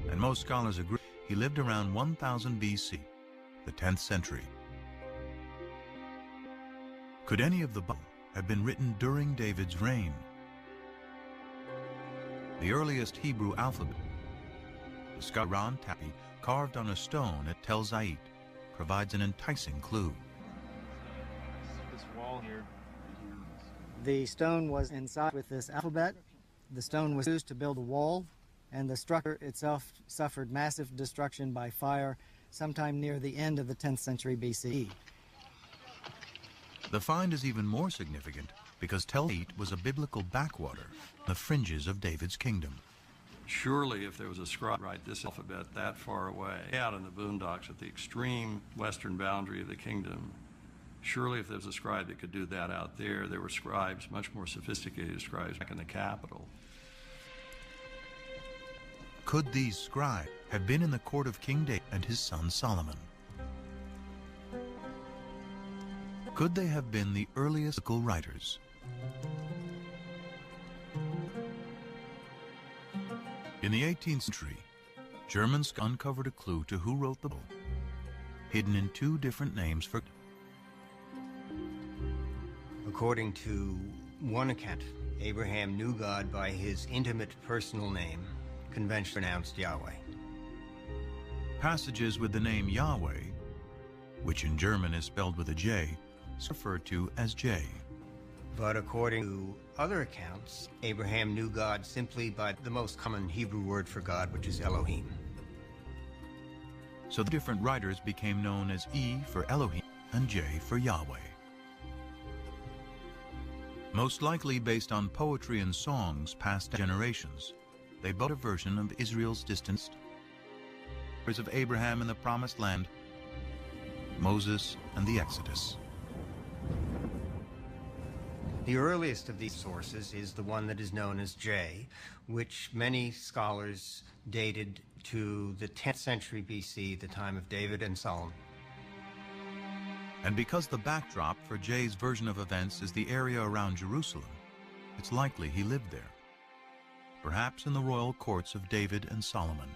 And most scholars agree he lived around 1000 BC, the 10th century. Could any of the Bible have been written during David's reign? The earliest Hebrew alphabet, the Skaran Tapi, carved on a stone at Tel Zait, provides an enticing clue. This wall here. The stone was inside with this alphabet. The stone was used to build a wall, and the structure itself suffered massive destruction by fire sometime near the end of the 10th century BCE. The find is even more significant because Tel Zait was a biblical backwater, the fringes of David's kingdom. Surely if there was a scribe write this alphabet that far away, out in the boondocks at the extreme western boundary of the kingdom, surely if there was a scribe that could do that out there, there were scribes, much more sophisticated scribes back in the capital. Could these scribes have been in the court of King David and his son Solomon? Could they have been the earliest biblical writers? In the 18th century, Germans uncovered a clue to who wrote the Bible, hidden in two different names for. According to one account, Abraham knew God by his intimate personal name, conventionally pronounced Yahweh. Passages with the name Yahweh, which in German is spelled with a J, is referred to as J. But according to other accounts, Abraham knew God simply by the most common Hebrew word for God, which is Elohim. So the different writers became known as E for Elohim and J for Yahweh. Most likely based on poetry and songs passed down generations, they both a version of Israel's distant stories of Abraham in the Promised Land, Moses, and the Exodus. The earliest of these sources is the one that is known as J, which many scholars dated to the 10th century BC, the time of David and Solomon. And because the backdrop for J's version of events is the area around Jerusalem, it's likely he lived there, perhaps in the royal courts of David and Solomon.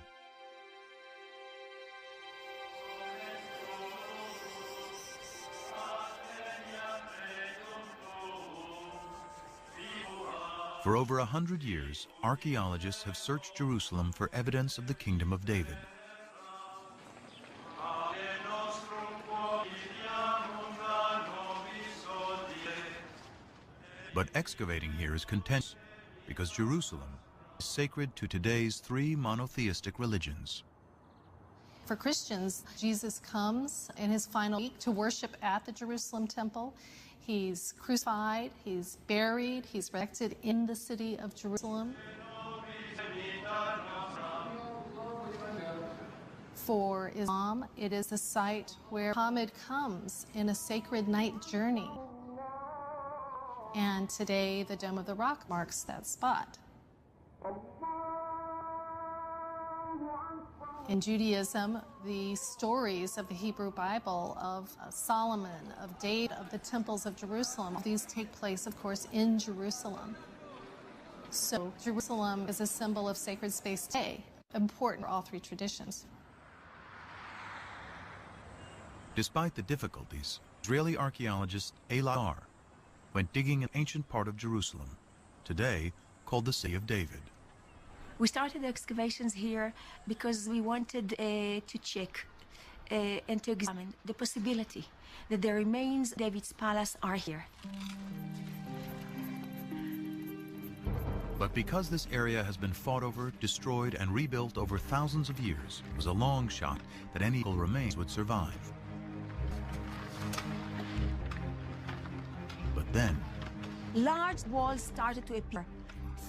For over 100 years, archaeologists have searched Jerusalem for evidence of the Kingdom of David. But excavating here is contentious because Jerusalem is sacred to today's 3 monotheistic religions. For Christians, Jesus comes in his final week to worship at the Jerusalem temple. He's crucified, he's buried, he's resurrected in the city of Jerusalem. For Islam, it is the site where Muhammad comes in a sacred night journey. And today, the Dome of the Rock marks that spot. In Judaism, the stories of the Hebrew Bible, of Solomon, of David, of the temples of Jerusalem, these take place, of course, in Jerusalem. So Jerusalem is a symbol of sacred space today, important for all 3 traditions. Despite the difficulties, Israeli archaeologist Elar went digging an ancient part of Jerusalem, today called the City of David. We started the excavations here because we wanted to check and to examine the possibility that the remains of David's palace are here. But because this area has been fought over, destroyed, and rebuilt over thousands of years, it was a long shot that any remains would survive. But then, large walls started to appear,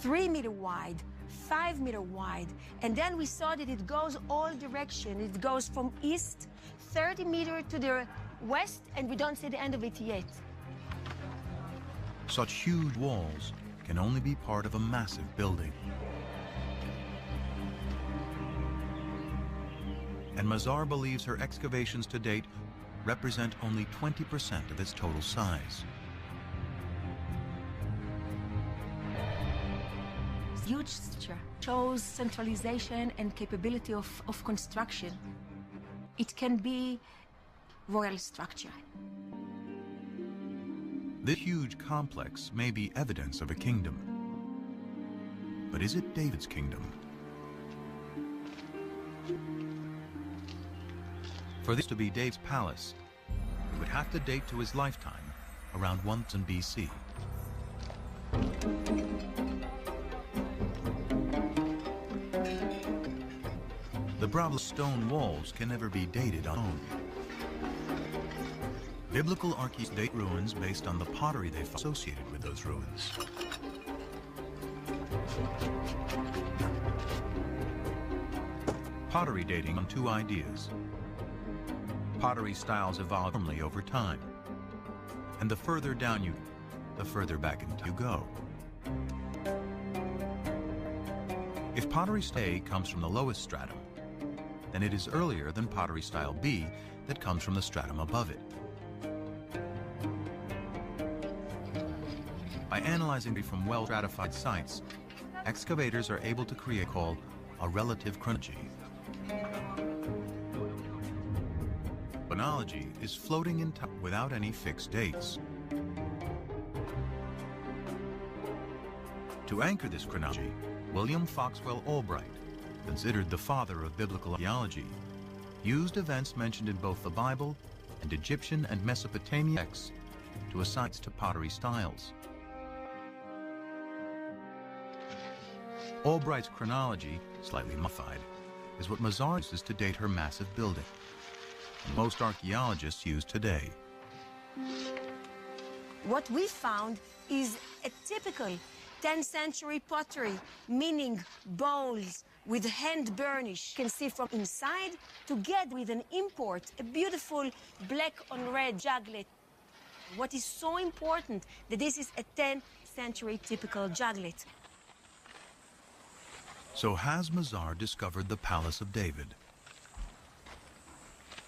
3 meter wide, 5 meter wide, and then we saw that it goes all direction. It goes from east, 30 meters to the west, and we don't see the end of it yet. Such huge walls can only be part of a massive building. And Mazar believes her excavations to date represent only 20% of its total size. Huge structure shows centralization and capability of construction. It can be royal structure. This huge complex may be evidence of a kingdom. But is it David's kingdom? For this to be David's palace, it would have to date to his lifetime, around 1000 BC. The Brabant stone walls can never be dated on own. Biblical archaeologists date ruins based on the pottery they found associated with those ruins. Pottery dating on 2 ideas. Pottery styles evolve firmly over time, and the further down you, the further back into you go. If pottery style A comes from the lowest stratum, then it is earlier than pottery style B that comes from the stratum above it. By analyzing it from well-stratified sites, excavators are able to create what is called a relative chronology. Chronology is floating in time without any fixed dates. To anchor this chronology, William Foxwell Albright, considered the father of biblical archaeology, used events mentioned in both the Bible and Egyptian and Mesopotamian texts to assign to pottery styles. Albright's chronology, slightly modified, is what Mazar uses to date her massive building, and most archaeologists use today. What we found is a typical 10th century pottery, meaning bowls with hand burnish. You can see from inside, together with an import, a beautiful black on red juglet. What is so important that this is a 10th century typical juglet. So has Mazar discovered the Palace of David?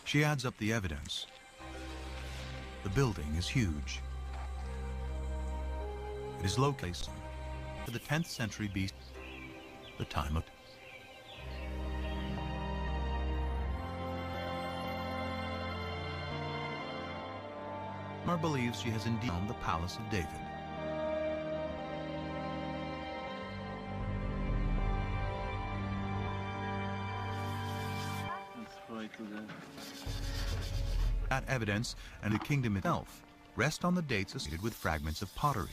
She adds up the evidence. The building is huge. It is located to the 10th century BC, the time of Mar believes she has indeed found the Palace of David. That evidence and the kingdom itself rest on the dates associated with fragments of pottery.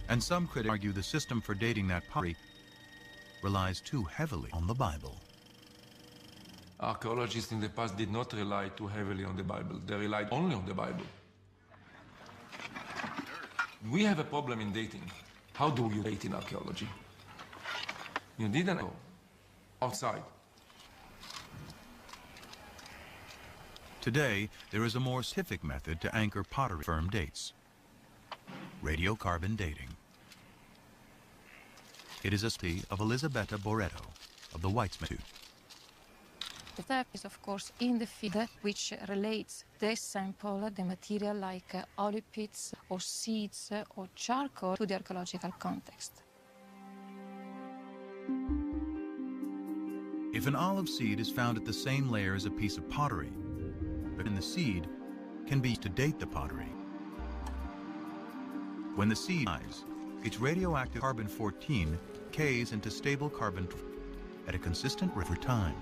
And some critics argue the system for dating that pottery relies too heavily on the Bible. Archaeologists in the past did not rely too heavily on the Bible. They relied only on the Bible. We have a problem in dating. How do you date in archaeology? You didn't go outside. Today, there is a more scientific method to anchor pottery firm dates: radiocarbon dating. It is a study of Elisabetta Boretto of the Weizmann Institute. The step is, of course, in the field, which relates the sample, the material like olive pits or seeds or charcoal, to the archaeological context. If an olive seed is found at the same layer as a piece of pottery, but in the seed can be used to date the pottery. When the seed dies, its radioactive carbon-14 decays into stable carbon at a consistent rate over time.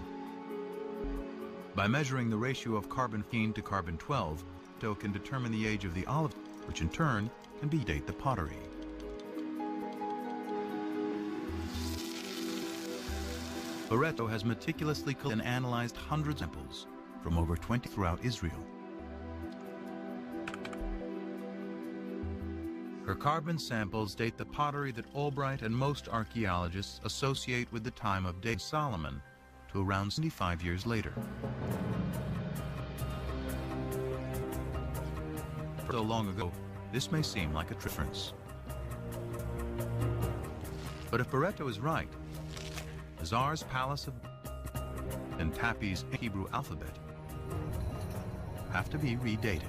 By measuring the ratio of carbon-14 to carbon-12, Boretto can determine the age of the olive, which in turn can date the pottery. Boretto has meticulously collected and analyzed hundreds of samples from over 20 throughout Israel. Her carbon samples date the pottery that Albright and most archaeologists associate with the time of David Solomon to around 75 years later. For so long ago, this may seem like a difference. But if Boretto is right, Azar's Palace of and Tapi's Hebrew alphabet have to be redated.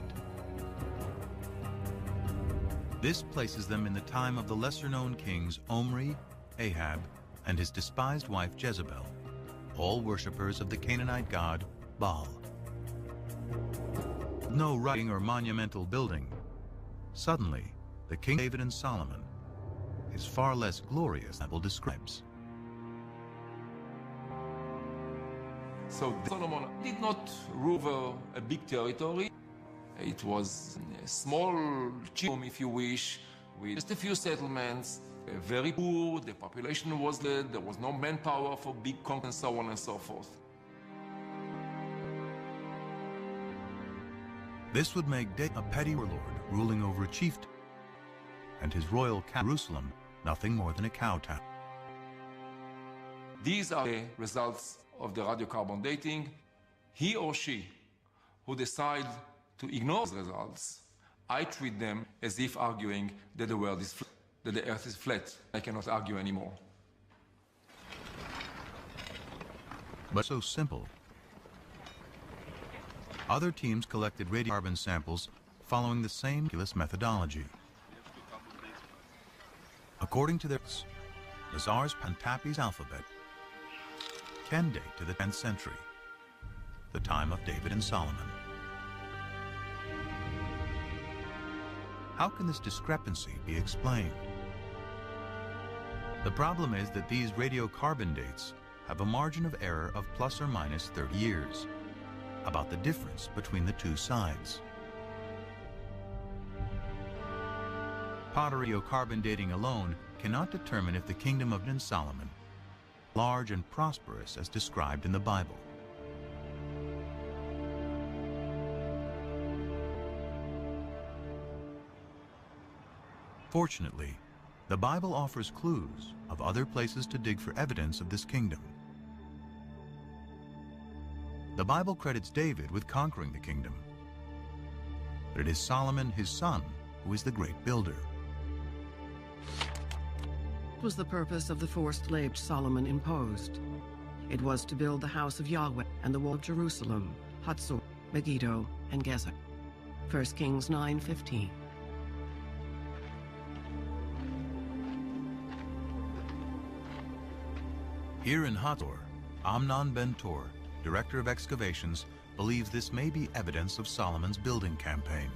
This places them in the time of the lesser-known kings Omri, Ahab, and his despised wife Jezebel, all worshippers of the Canaanite god Baal. No writing or monumental building, suddenly the King David and Solomon is far less glorious than the Bible describes. So Solomon did not rule over a big territory. It was a small kingdom, if you wish, with just a few settlements, very poor, the population was dead, there was no manpower for big conquest, and so on and so forth. This would make David a petty warlord ruling over a chieftain, and his royal capital, Jerusalem, nothing more than a cow town. These are the results of the radiocarbon dating. He or she who decide to ignore those results, I treat them as if arguing that the world is flat, that the earth is flat. I cannot argue anymore. But so simple. Other teams collected radiocarbon samples following the same methodology. According to their Azar's and Tapi's alphabet can date to the 10th century, the time of David and Solomon. How can this discrepancy be explained? The problem is that these radiocarbon dates have a margin of error of plus or minus 30 years, about the difference between the two sides. Pottery radiocarbon dating alone cannot determine if the kingdom of David and Solomon large and prosperous as described in the Bible. Fortunately, the Bible offers clues of other places to dig for evidence of this kingdom. The Bible credits David with conquering the kingdom, but it is Solomon, his son, who is the great builder. What was the purpose of the forced labor Solomon imposed? It was to build the house of Yahweh and the wall of Jerusalem, Hatzor, Megiddo, and Gezer. 1 Kings 9:15. Here in Hatzor, Amnon Ben-Tor, director of excavations, believes this may be evidence of Solomon's building campaign.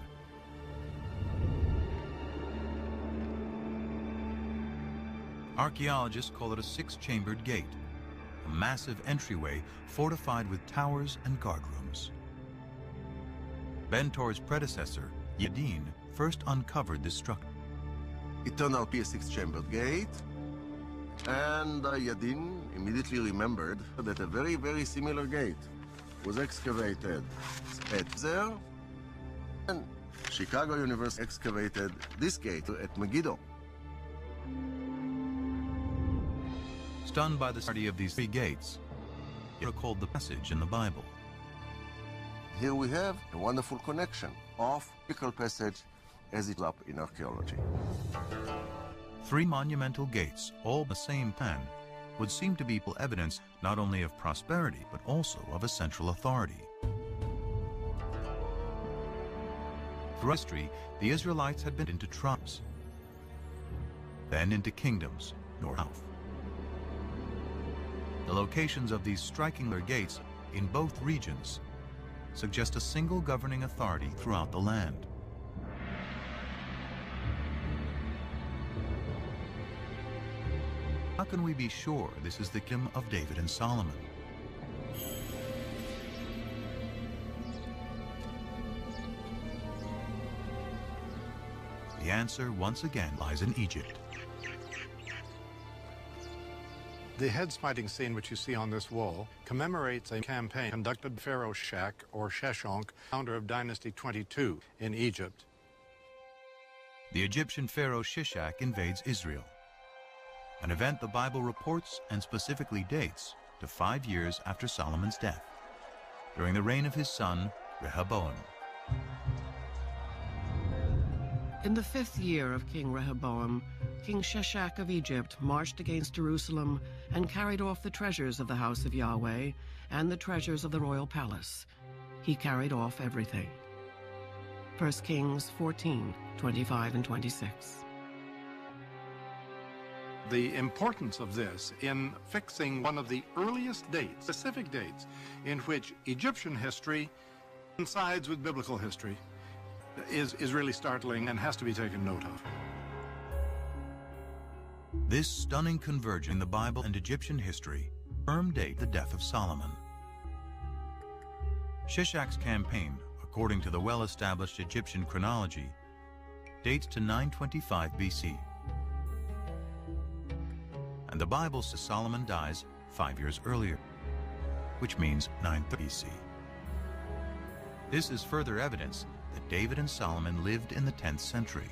Archaeologists call it a six-chambered gate, a massive entryway fortified with towers and guard rooms. Ben-Tor's predecessor, Yadin, first uncovered this structure. It turned out to be a six-chambered gate, and Yadin immediately remembered that a very, very similar gate was excavated at there, and Chicago University excavated this gate at Megiddo. Stunned by the study of these three gates, he recalled the passage in the Bible. Here we have a wonderful connection of biblical passage as it's up in archaeology. Three monumental gates, all the same plan, would seem to be evidence not only of prosperity, but also of a central authority. Through history, the Israelites had been into tribes, then into kingdoms, north and south. The locations of these striking gates in both regions suggest a single governing authority throughout the land. How can we be sure this is the kingdom of David and Solomon? The answer once again lies in Egypt. The head-smiting scene which you see on this wall commemorates a campaign conducted by Pharaoh Shishak, or Sheshonq, founder of Dynasty 22 in Egypt. The Egyptian pharaoh Shishak invades Israel, an event the Bible reports and specifically dates to 5 years after Solomon's death, during the reign of his son Rehoboam. In the 5th year of King Rehoboam, King Shishak of Egypt marched against Jerusalem and carried off the treasures of the house of Yahweh and the treasures of the royal palace. He carried off everything. 1 Kings 14, 25 and 26. The importance of this in fixing one of the earliest dates, specific dates, in which Egyptian history coincides with biblical history is really startling and has to be taken note of. This stunning convergence in the Bible and Egyptian history firm date the death of Solomon. Shishak's campaign, according to the well-established Egyptian chronology, dates to 925 BC. And the Bible says Solomon dies 5 years earlier, which means 930 BC. This is further evidence that David and Solomon lived in the 10th century.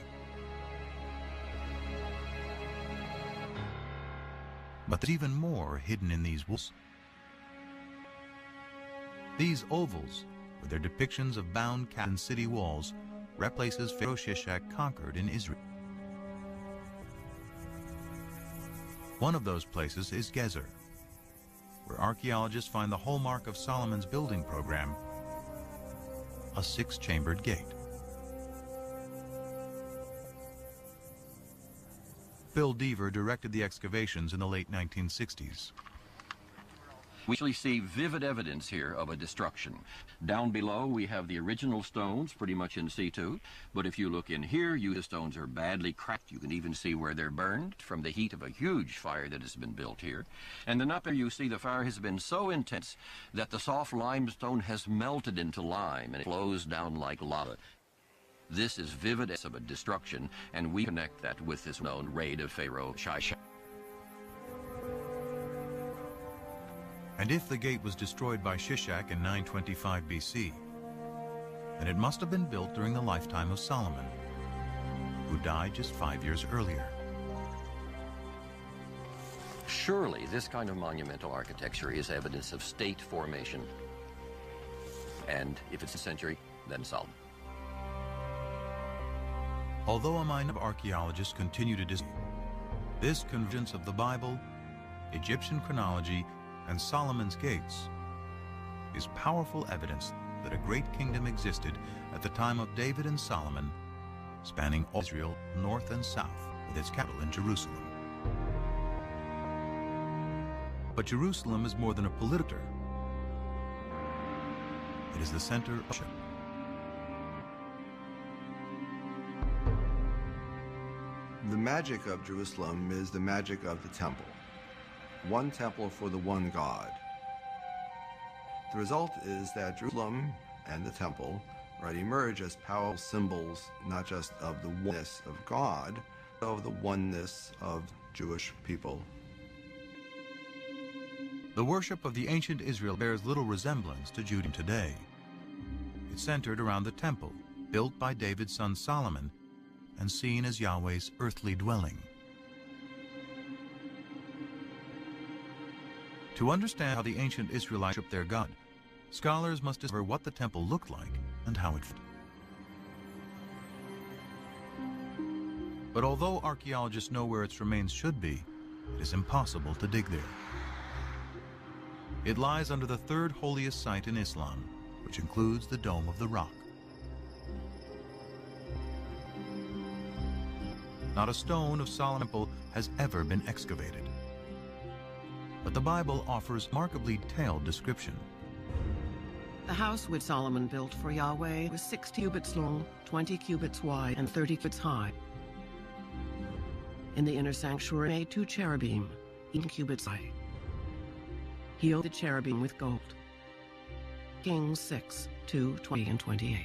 But there's even more hidden in these walls. These ovals, with their depictions of bound cats and city walls, represent places Pharaoh Shishak conquered in Israel. One of those places is Gezer, where archaeologists find the hallmark of Solomon's building program, a 6-chambered gate. Phil Deaver directed the excavations in the late 1960s. We actually see vivid evidence here of a destruction. Down below we have the original stones pretty much in situ, but if you look in here, the stones are badly cracked. You can even see where they're burned from the heat of a huge fire that has been built here. And then up there you see the fire has been so intense that the soft limestone has melted into lime and it flows down like lava. This is vivid evidence of a destruction, and we connect that with this known raid of Pharaoh Shishak. And if the gate was destroyed by Shishak in 925 BC, then it must have been built during the lifetime of Solomon, who died just 5 years earlier. Surely this kind of monumental architecture is evidence of state formation. And if it's a century, then Solomon. Although a mind of archaeologists continue to disagree, this convergence of the Bible, Egyptian chronology, and Solomon's gates is powerful evidence that a great kingdom existed at the time of David and Solomon, spanning all Israel north and south, with its capital in Jerusalem. But Jerusalem is more than a political center. It is the center of worship. The magic of Jerusalem is the magic of the temple. one temple for the one God. The result is that Jerusalem and the temple emerge as powerful symbols not just of the oneness of God, but of the oneness of Jewish people. The worship of the ancient Israel bears little resemblance to Judaism today. It centered around the temple, built by David's son Solomon, and seen as Yahweh's earthly dwelling. To understand how the ancient Israelites worshiped their God, scholars must discover what the temple looked like and how it fit. But although archaeologists know where its remains should be, it is impossible to dig there. It lies under the third holiest site in Islam, which includes the Dome of the Rock. Not a stone of Solomon's temple has ever been excavated. But the Bible offers remarkably detailed description. The house which Solomon built for Yahweh was 6 cubits long, 20 cubits wide, and 30 cubits high. In the inner sanctuary, he made 2 cherubim, 8 cubits high. He owned the cherubim with gold. Kings 6, 2, 20, and 28.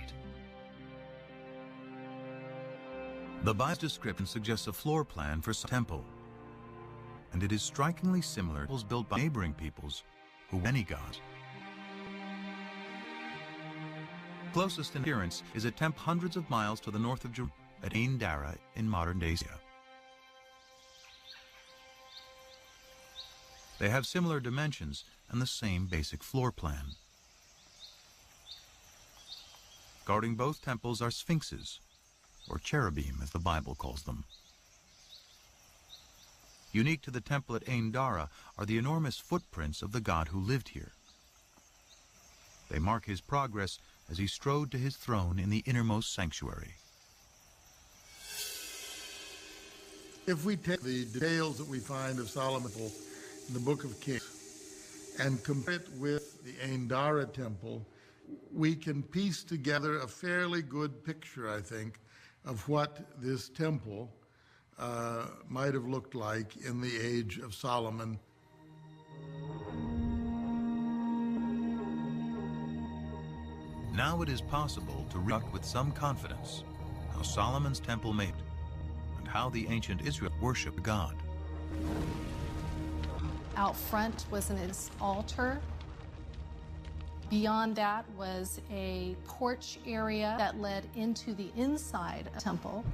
The Bible's description suggests a floor plan for some temple, and it is strikingly similar to temples built by neighboring peoples who had many gods. Closest in appearance is a temple hundreds of miles to the north of Jerusalem at Ain Dara in modern-day Syria. They have similar dimensions and the same basic floor plan. Guarding both temples are sphinxes, or cherubim as the Bible calls them. Unique to the temple at Ain Dara are the enormous footprints of the God who lived here. They mark his progress as he strode to his throne in the innermost sanctuary. If we take the details that we find of Solomon in the Book of Kings and compare it with the Ain Dara temple, we can piece together a fairly good picture, I think, of what this temple might have looked like in the age of Solomon. Now it is possible to read with some confidence how Solomon's temple made and how the ancient Israel worshiped God. Out front was an altar. Beyond that was a porch area that led into the inside of the temple.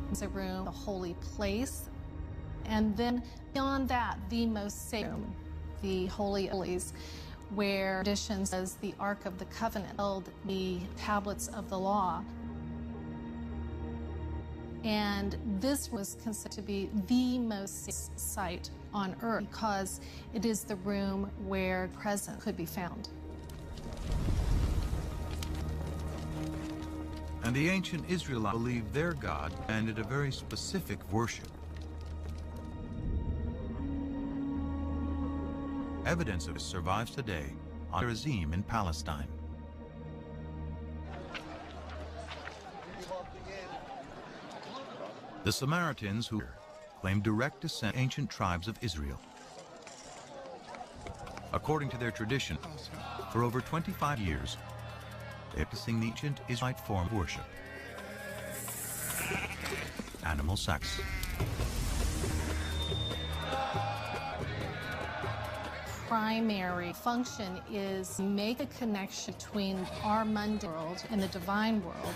It was a room, a holy place. And then beyond that, the most sacred room, the Holy of Holies, where tradition says the Ark of the Covenant held the tablets of the law. And this was considered to be the most sacred site on earth because it is the room where the presence could be found. And the ancient Israelites believed their God demanded a very specific worship. Evidence of this survives today on Gerizim in Palestine. The Samaritans who claim direct descent from ancient tribes of Israel. According to their tradition, for over 25 years, they have been practicing the ancient Israelite form of worship: animal sacrifice. Primary function is make a connection between our mundane world and the divine world.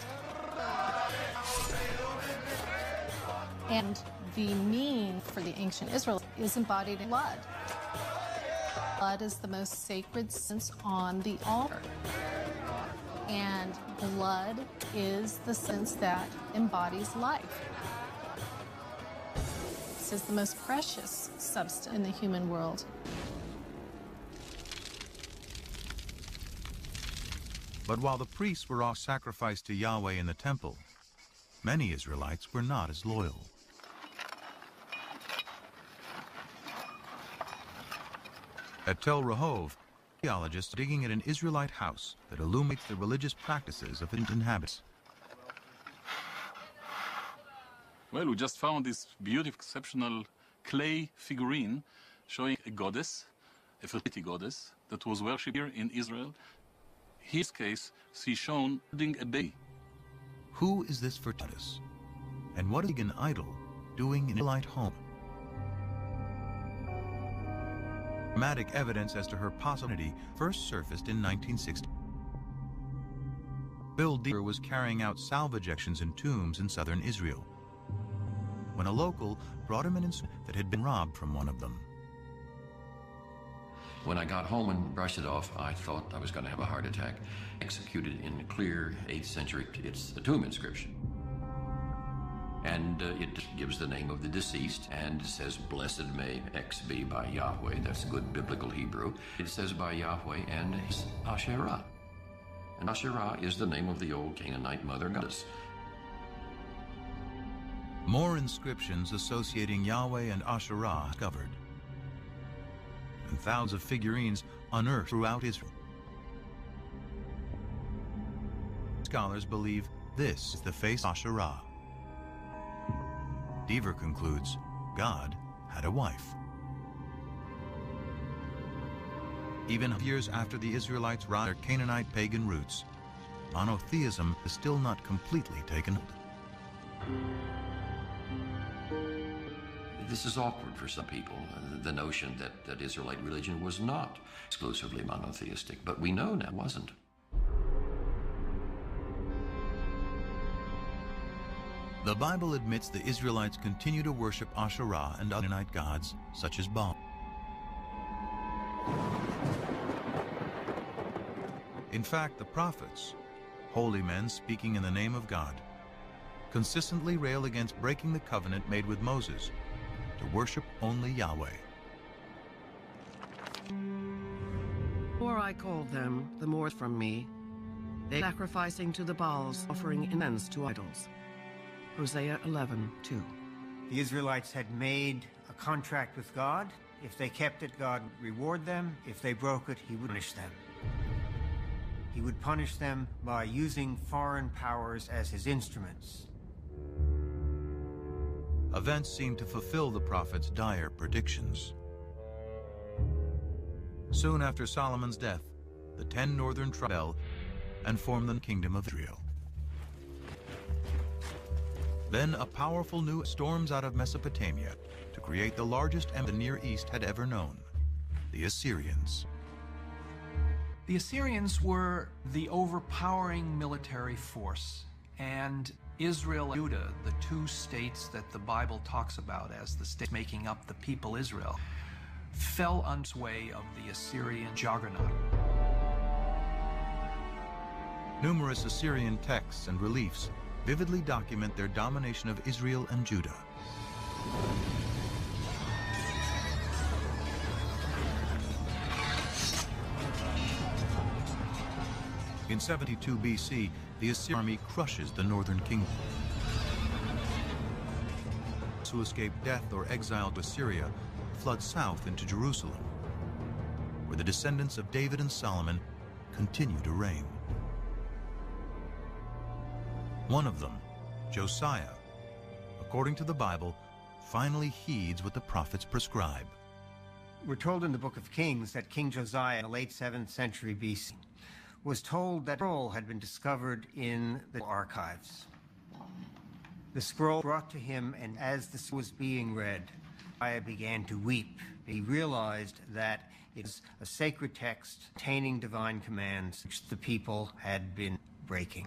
And the meaning for the ancient Israelites is embodied in blood. Blood is the most sacred sense on the altar. And blood is the sense that embodies life. This is the most precious substance in the human world. But while the priests were all sacrificed to Yahweh in the temple, many Israelites were not as loyal. At Tel Rehov, archaeologists are digging at an Israelite house that illuminates the religious practices of its inhabitants. Well, we just found this beautiful, exceptional clay figurine showing a goddess, a fertility goddess, that was worshipped here in Israel. His case, she's shown holding a baby. Who is this Fertilis? And what is an idol doing in an Israelite home? Dramatic evidence as to her possibility first surfaced in 1960. Bill Deaver was carrying out salvage actions in tombs in southern Israel when a local brought him an instrument that had been robbed from one of them. When I got home and brushed it off, I thought I was going to have a heart attack. Executed in clear 8th century, it's a tomb inscription. And it gives the name of the deceased, and it says, "Blessed may X be by Yahweh." That's good biblical Hebrew. It says by Yahweh and Asherah. And Asherah is the name of the old Canaanite mother goddess. More inscriptions associating Yahweh and Asherah discovered, and thousands of figurines unearthed throughout Israel. Scholars believe this is the face of Asherah. Deaver concludes God had a wife. Even years after the Israelites robbed their Canaanite pagan roots, monotheism is still not completely taken hold. This is awkward for some people, the notion that Israelite religion was not exclusively monotheistic, but we know now it wasn't. The Bible admits the Israelites continue to worship Asherah and other Canaanite gods, such as Baal. In fact, the prophets, holy men speaking in the name of God, consistently rail against breaking the covenant made with Moses to worship only Yahweh. The more I called them, the more from me. They sacrificing to the Baals, offering incense to idols. Hosea 11:2. The Israelites had made a contract with God. If they kept it, God would reward them. If they broke it, he would punish them. He would punish them by using foreign powers as his instruments. Events seem to fulfill the prophet's dire predictions. Soon after Solomon's death, the 10 northern tribes rebelled and formed the Kingdom of Israel. Then a powerful new storms out of Mesopotamia to create the largest empire the Near East had ever known, the Assyrians. The Assyrians were the overpowering military force, and Israel and Judah, the two states that the Bible talks about as the states making up the people Israel, fell under the sway of the Assyrian juggernaut. Numerous Assyrian texts and reliefs vividly document their domination of Israel and Judah. In 72 BC, the Assyrian army crushes the northern kingdom. Those who escape death or exile to Assyria flood south into Jerusalem, where the descendants of David and Solomon continue to reign. One of them, Josiah, according to the Bible, finally heeds what the prophets prescribe. We're told in the book of Kings that King Josiah in the late 7th century BC was told that a scroll had been discovered in the archives. The scroll brought to him, and as this was being read, Josiah began to weep. He realized that it was a sacred text containing divine commands which the people had been breaking.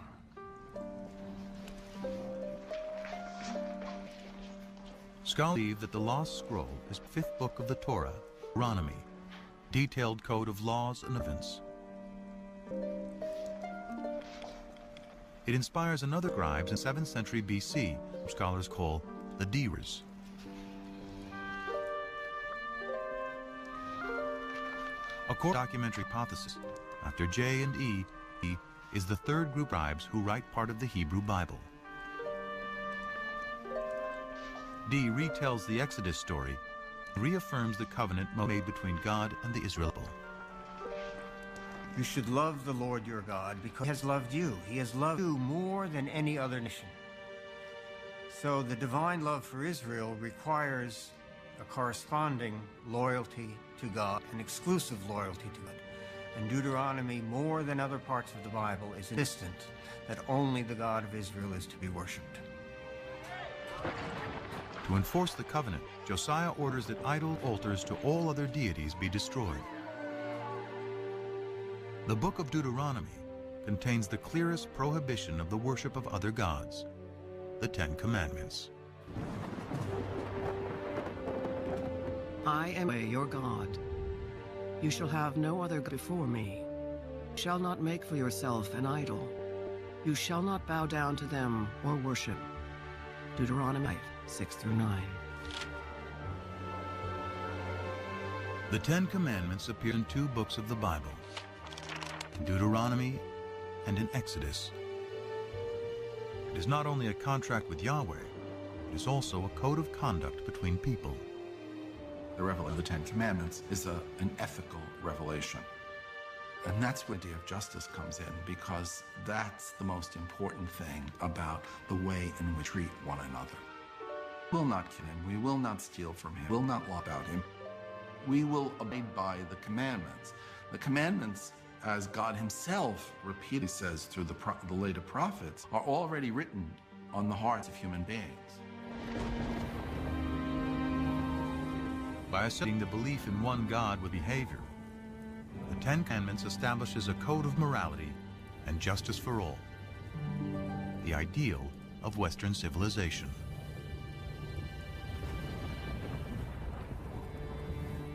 Scholars believe that the lost scroll is the 5th book of the Torah, Deuteronomy, detailed code of laws and events. It inspires another scribes in 7th century BC, whom scholars call the Deavers. According to documentary hypothesis, after J and E is the third group of tribes who write part of the Hebrew Bible. D retells the Exodus story and reaffirms the covenant made between God and the Israel people. You should love the Lord your God because he has loved you. He has loved you more than any other nation. So the divine love for Israel requires a corresponding loyalty to God, an exclusive loyalty to God. And Deuteronomy, more than other parts of the Bible, is insistent that only the God of Israel is to be worshipped. To enforce the covenant, Josiah orders that idol altars to all other deities be destroyed. The book of Deuteronomy contains the clearest prohibition of the worship of other gods, the Ten Commandments. I am your God. You shall have no other God before me. You shall not make for yourself an idol. You shall not bow down to them or worship. Deuteronomy 6-9. The Ten Commandments appear in two books of the Bible, in Deuteronomy and in Exodus. It is not only a contract with Yahweh, it is also a code of conduct between people. The revelation of the Ten Commandments is an ethical revelation. And that's where the idea of justice comes in, because that's the most important thing about the way in which we treat one another. We will not kill him. We will not steal from him. We will not lie about him. We will abide by the commandments. The commandments, as God himself repeatedly says through the later prophets, are already written on the hearts of human beings. By associating the belief in one God with behavior, the Ten Commandments establishes a code of morality and justice for all, the ideal of Western civilization.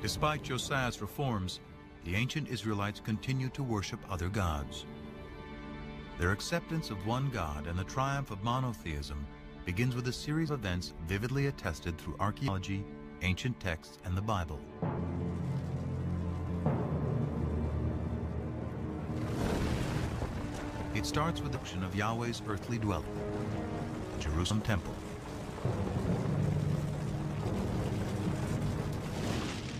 Despite Josiah's reforms, the ancient Israelites continued to worship other gods. Their acceptance of one God and the triumph of monotheism begins with a series of events vividly attested through archaeology, ancient texts, and the Bible. It starts with the destruction of Yahweh's earthly dwelling, the Jerusalem temple.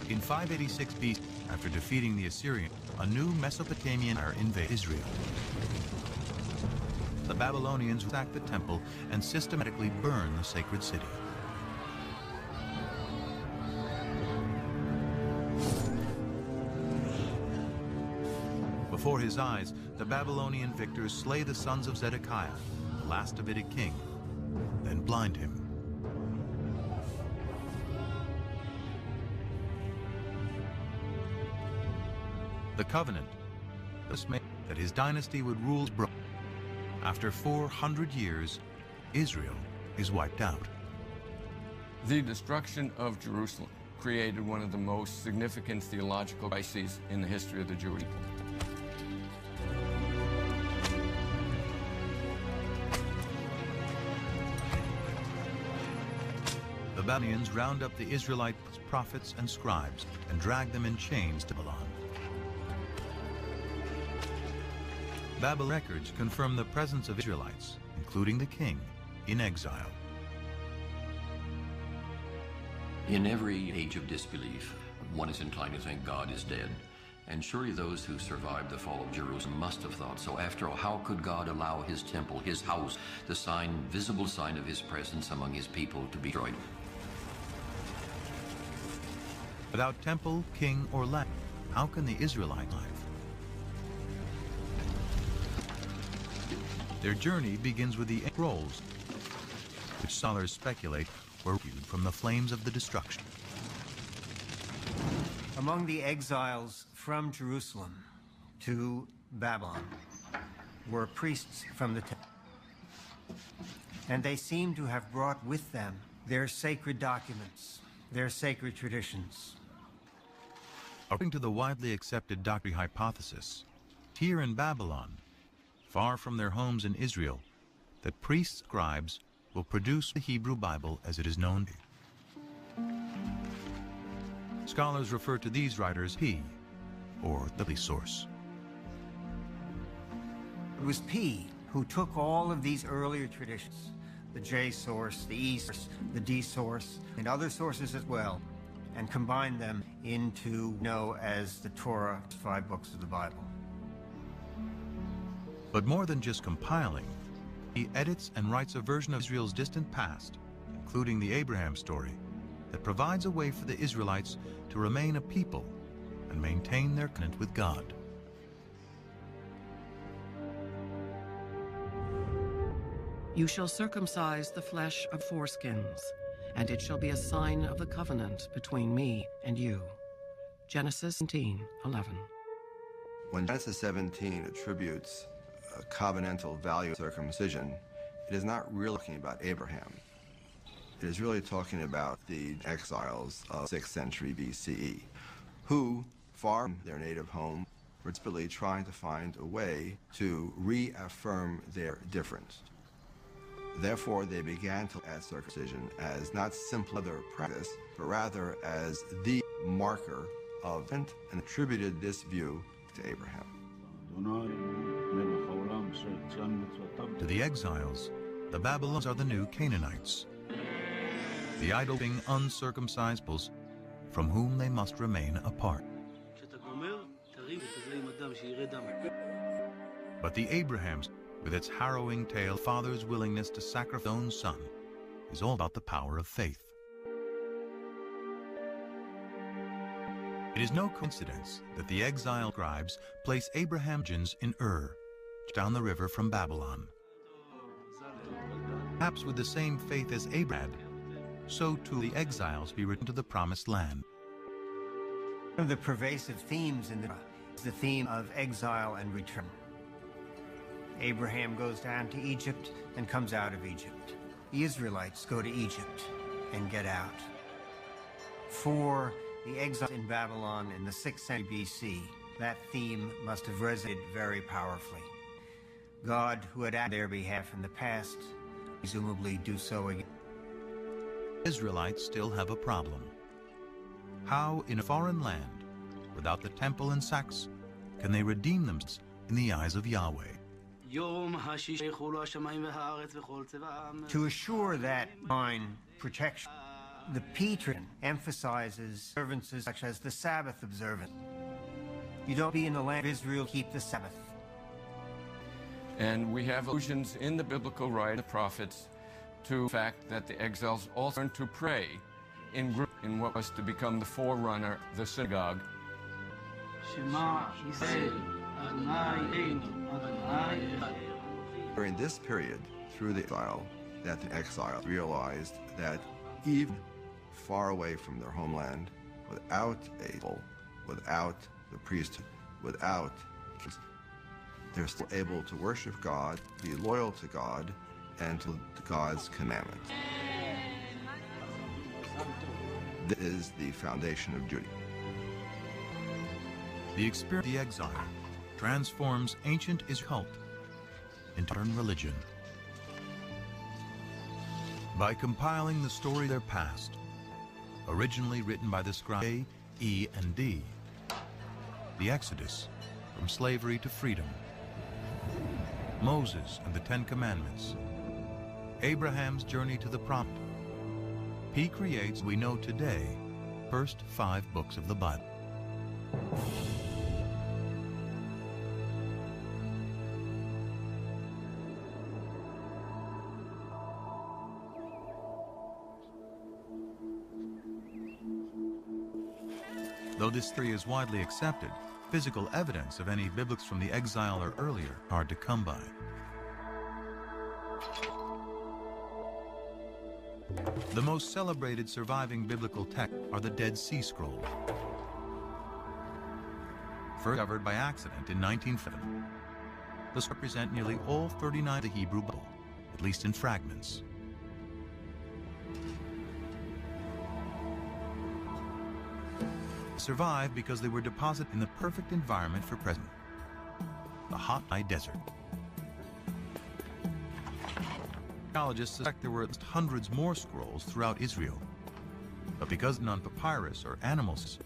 In 586 BC, after defeating the Assyrians, a new Mesopotamian empire invaded Israel. The Babylonians attacked the temple and systematically burned the sacred city. Before his eyes, the Babylonian victors slay the sons of Zedekiah, the last Davidic king, then blind him. The covenant was made that his dynasty would rule. After 400 years, Israel is wiped out. The destruction of Jerusalem created one of the most significant theological crises in the history of the Jewish people. The Babylonians round up the Israelite prophets and scribes and drag them in chains to Babylon. Babylon records confirm the presence of Israelites, including the king, in exile. In every age of disbelief, one is inclined to think God is dead. And surely those who survived the fall of Jerusalem must have thought so. After all, how could God allow his temple, his house, the visible sign of his presence among his people, to be destroyed? Without temple, king, or land, how can the Israelites live? Their journey begins with the scrolls, which scholars speculate were rescued from the flames of the destruction. Among the exiles from Jerusalem to Babylon were priests from the temple, and they seem to have brought with them their sacred documents, their sacred traditions. According to the widely accepted doctrine hypothesis, here in Babylon, far from their homes in Israel, that priests, scribes, will produce the Hebrew Bible as it is known. Scholars refer to these writers P, or the source. It was P who took all of these earlier traditions, the J source, the E source, the D source, and other sources as well, and combined them into know as the Torah, 5 books of the Bible. But more than just compiling, he edits and writes a version of Israel's distant past, including the Abraham story, that provides a way for the Israelites to remain a people and maintain their covenant with God. You shall circumcise the flesh of foreskins, and it shall be a sign of the covenant between me and you. Genesis 17:11. When Genesis 17 attributes a covenantal value of circumcision, it is not really talking about Abraham. It is really talking about the exiles of 6th century BCE, who, far from their native home, were desperately trying to find a way to reaffirm their difference. Therefore, they began to add circumcision as not simply another practice, but rather as the marker of and attributed this view to Abraham. To the exiles, the Babylonians are the new Canaanites, the idol-being uncircumcised peoples from whom they must remain apart. But the Abrahams, with its harrowing tale, father's willingness to sacrifice his own son, is all about the power of faith. It is no coincidence that the exile scribes place Abraham's legends in Ur, down the river from Babylon. Perhaps with the same faith as Abraham, so too the exiles be returned to the promised land. One of the pervasive themes in the theme of exile and return. Abraham goes down to Egypt and comes out of Egypt. The Israelites go to Egypt and get out. For the exiles in Babylon in the 6th century BC, that theme must have resonated very powerfully. God, who had acted on their behalf in the past, presumably do so again. Israelites still have a problem. How, in a foreign land, without the temple and sacrifice, can they redeem themselves in the eyes of Yahweh? To assure that divine protection, the Petrine emphasizes observances such as the Sabbath observance. You don't be in the land of Israel, keep the Sabbath. And we have allusions in the biblical writings, the prophets, to the fact that the exiles also learned to pray in group in what was to become the forerunner, the synagogue. During this period, through the exile, that the exiles realized that even far away from their homeland, without a people, without the priesthood, without kings, they're still able to worship God, be loyal to God, and to God's commandments. This is the foundation of Judaism. The experience of the exile transforms ancient Israel into modern religion. By compiling the story of their past, originally written by the scribes A, E, and D, the Exodus from slavery to freedom, Moses and the Ten Commandments, Abraham's journey to the promised, he creates, we know today, first 5 books of the Bible. Though this theory is widely accepted, physical evidence of any biblics from the exile or earlier hard to come by. The most celebrated surviving biblical texts are the Dead Sea Scrolls, first discovered by accident in 1950. These represent nearly all 39 of the Hebrew Bible, at least in fragments. They survived because they were deposited in the perfect environment for present, the hot desert. Archaeologists suspect there were at least hundreds more scrolls throughout Israel, but because none papyrus or animals,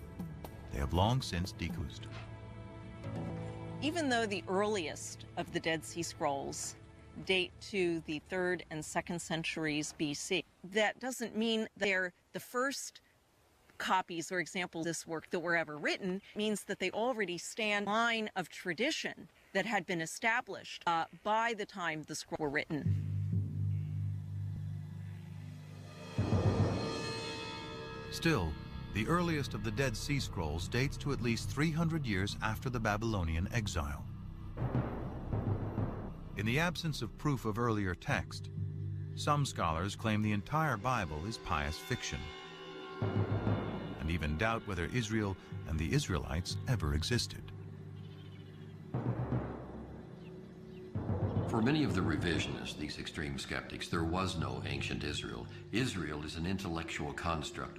they have long since decomposed. Even though the earliest of the Dead Sea Scrolls date to the 3rd and 2nd centuries BC, that doesn't mean they're the first copies or examples of this work that were ever written. It means that they already stand in line of tradition that had been established by the time the scrolls were written. Still, the earliest of the Dead Sea Scrolls dates to at least 300 years after the Babylonian exile. In the absence of proof of earlier text, some scholars claim the entire Bible is pious fiction, and even doubt whether Israel and the Israelites ever existed. For many of the revisionists, these extreme skeptics, there was no ancient Israel. Israel is an intellectual construct.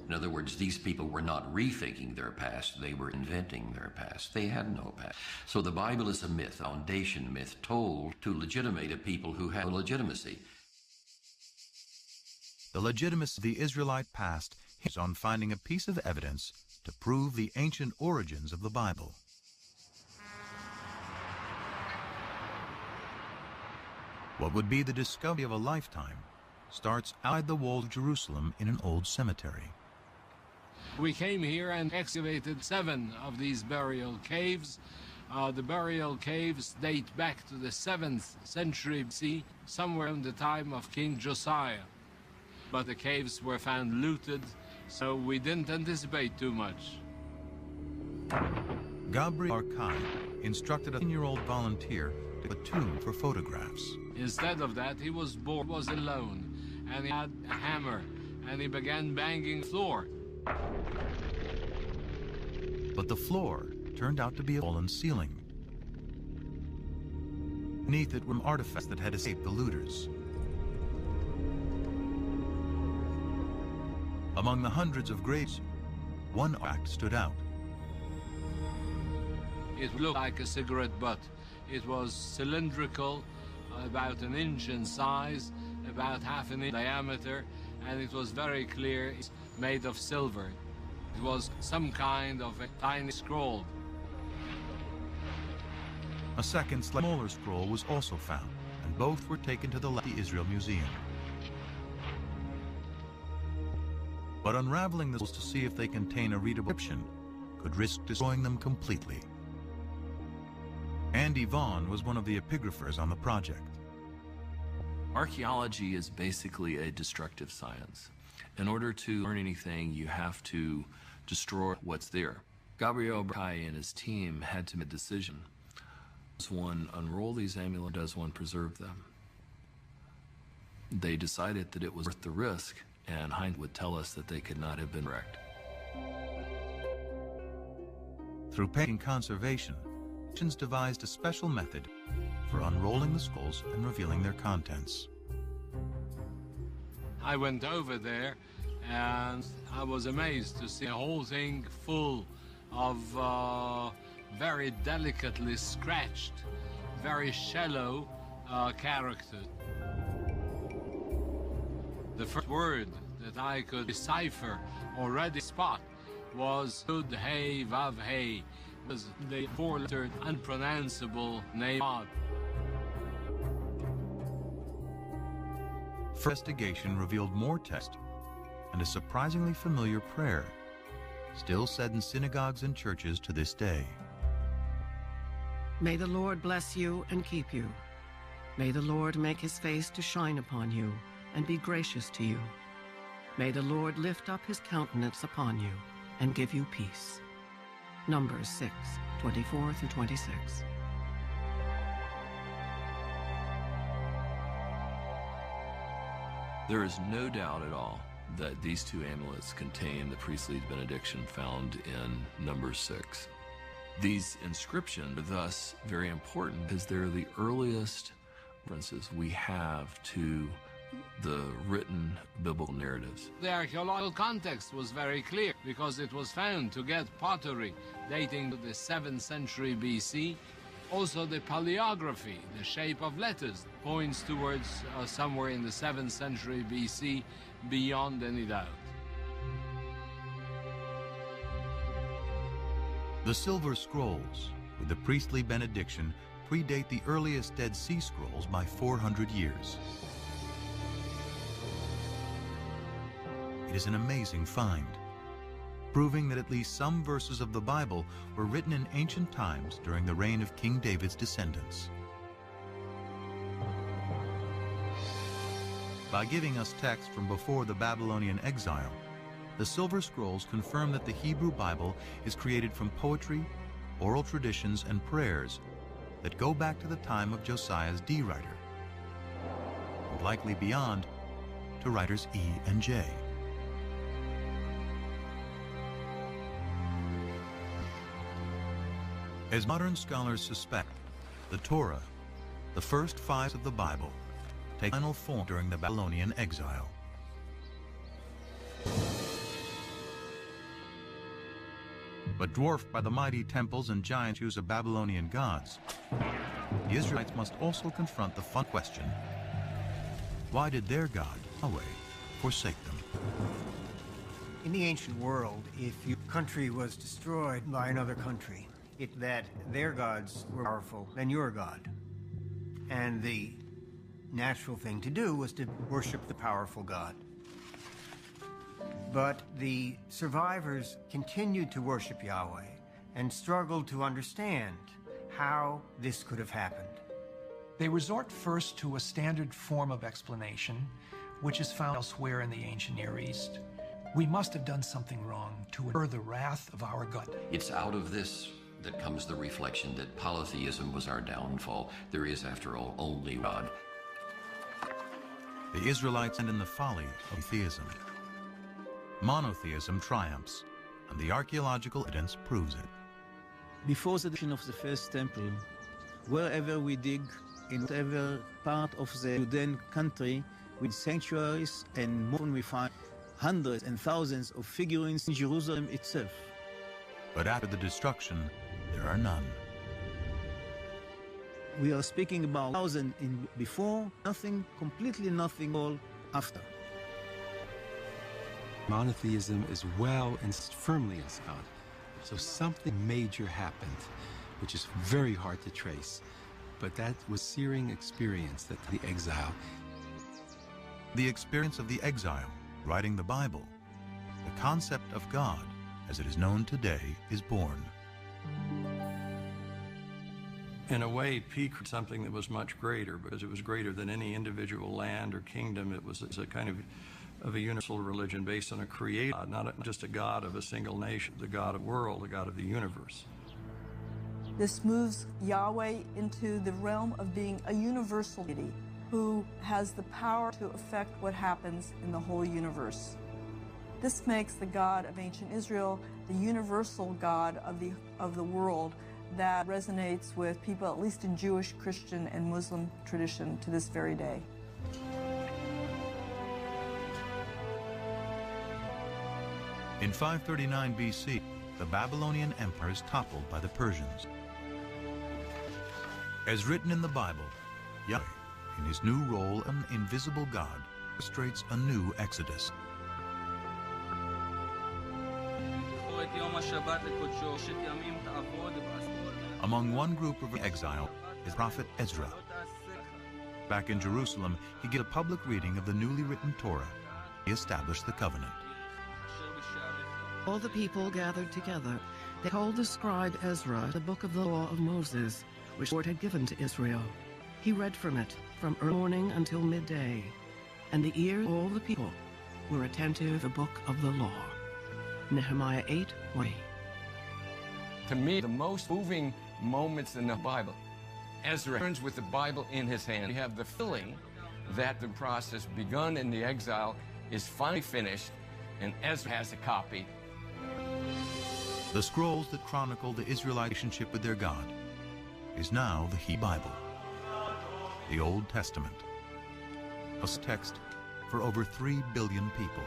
In other words, these people were not rethinking their past, they were inventing their past. They had no past. So the Bible is a myth, a foundation myth, told to legitimate a people who have legitimacy. The legitimacy of the Israelite past hinges on finding a piece of evidence to prove the ancient origins of the Bible. What would be the discovery of a lifetime starts outside the walls of Jerusalem in an old cemetery. We came here and excavated 7 of these burial caves. The burial caves date back to the 7th century BC, somewhere in the time of King Josiah. But the caves were found looted, so we didn't anticipate too much. Gabriel Arkai instructed a 10-year-old volunteer to a tomb for photographs. Instead of that, he was bored, was alone, and he had a hammer, and he began banging the floor. But the floor turned out to be a fallen ceiling. Beneath it were artifacts that had escaped the looters. Among the hundreds of graves, one artifact stood out. It looked like a cigarette butt. It was cylindrical, about 1 inch in size, about ½ inch in diameter, and it was very clear it's made of silver. It was some kind of a tiny scroll. A second, smaller scroll was also found, and both were taken to the Israel Museum. But unraveling the scrolls to see if they contain a readable inscription could risk destroying them completely. Andy Vaughn was one of the epigraphers on the project. Archaeology is basically a destructive science. In order to learn anything, you have to destroy what's there. Gabriel Arkai and his team had to make a decision. Does one unroll these amulets, does one preserve them? They decided that it was worth the risk, and hindsight would tell us that they could not have been wrecked. Through patient conservation, Christians devised a special method for unrolling the scrolls and revealing their contents. I went over there and I was amazed to see the whole thing full of very delicately scratched, very shallow characters. The first word that I could decipher already spot was Yud Hey Vav Hey. It was the 4-letter unpronounceable name God. Investigation revealed more text and a surprisingly familiar prayer, still said in synagogues and churches to this day. May the Lord bless you and keep you. May the Lord make his face to shine upon you and be gracious to you. May the Lord lift up his countenance upon you and give you peace. Numbers 6, 24 through 26. There is no doubt at all that these 2 amulets contain the priestly benediction found in Numbers 6. These inscriptions are thus very important because they're the earliest references we have to the written biblical narratives. The archaeological context was very clear because it was found to get pottery dating to the 7th century BC. Also the paleography, the shape of letters, points towards somewhere in the 7th century BC, beyond any doubt. The silver scrolls, with the priestly benediction, predate the earliest Dead Sea Scrolls by 400 years. It is an amazing find, proving that at least some verses of the Bible were written in ancient times during the reign of King David's descendants. By giving us text from before the Babylonian exile, the Silver Scrolls confirm that the Hebrew Bible is created from poetry, oral traditions, and prayers that go back to the time of Josiah's D writer, and likely beyond to writers E and J. As modern scholars suspect, the Torah, the first 5 of the Bible, take final form during the Babylonian exile. But dwarfed by the mighty temples and giant statues of Babylonian gods, the Israelites must also confront the fun question: why did their God, Yahweh, forsake them? In the ancient world, if your country was destroyed by another country, it that their gods were powerful than your God. And the natural thing to do was to worship the powerful God. But the survivors continued to worship Yahweh and struggled to understand how this could have happened. They resort first to a standard form of explanation, which is found elsewhere in the ancient Near East. We must have done something wrong to incur the wrath of our God. It's out of this that comes the reflection that polytheism was our downfall. There is, after all, only God. The Israelites end in the folly of theism. Monotheism triumphs, and the archaeological evidence proves it. Before the destruction of the first temple, wherever we dig, in whatever part of the Judean country, with sanctuaries, and more we find hundreds and thousands of figurines in Jerusalem itself. But after the destruction, there are none. We are speaking about 1,000 in before, nothing, completely nothing all after. Monotheism is well and firmly established. So something major happened, which is very hard to trace. But that was searing experience, that the exile. The experience of the exile, writing the Bible, the concept of God, as it is known today, is born. In a way, peaked something that was much greater, because it was greater than any individual land or kingdom. It was a kind of a universal religion based on a creator God, not just a God of a single nation, the God of the world, the God of the universe. This moves Yahweh into the realm of being a universal deity who has the power to affect what happens in the whole universe. This makes the God of ancient Israel the universal God of the world that resonates with people, at least in Jewish, Christian, and Muslim tradition to this very day. In 539 BC, the Babylonian Empire is toppled by the Persians. As written in the Bible, Yahweh, in his new role an invisible God, orchestrates a new exodus. Among one group of exile is Prophet Ezra. Back in Jerusalem, he gives a public reading of the newly written Torah. He established the covenant. All the people gathered together. They told the scribe Ezra the book of the law of Moses, which the Lord had given to Israel. He read from it from early morning until midday, and the ears of all the people were attentive to the book of the law. Nehemiah 8:1. To me, the most moving moments in the Bible, Ezra turns with the Bible in his hand. You have the feeling that the process begun in the exile is finally finished, and Ezra has a copy. The scrolls that chronicle the Israelite relationship with their God is now the Hebrew Bible, the Old Testament, a text for over 3 billion people.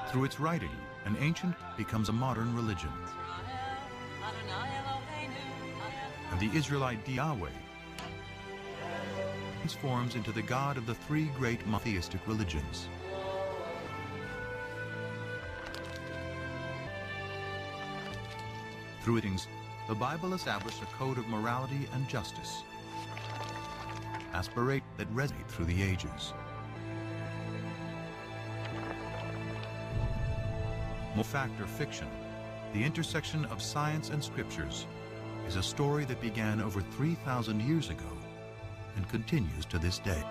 Through its writing, an ancient becomes a modern religion. And the Israelite Yahweh transforms into the God of the 3 great monotheistic religions. Through it, the Bible established a code of morality and justice, aspirations that resonate through the ages. More fact or fiction, the intersection of science and scriptures is a story that began over 3,000 years ago and continues to this day.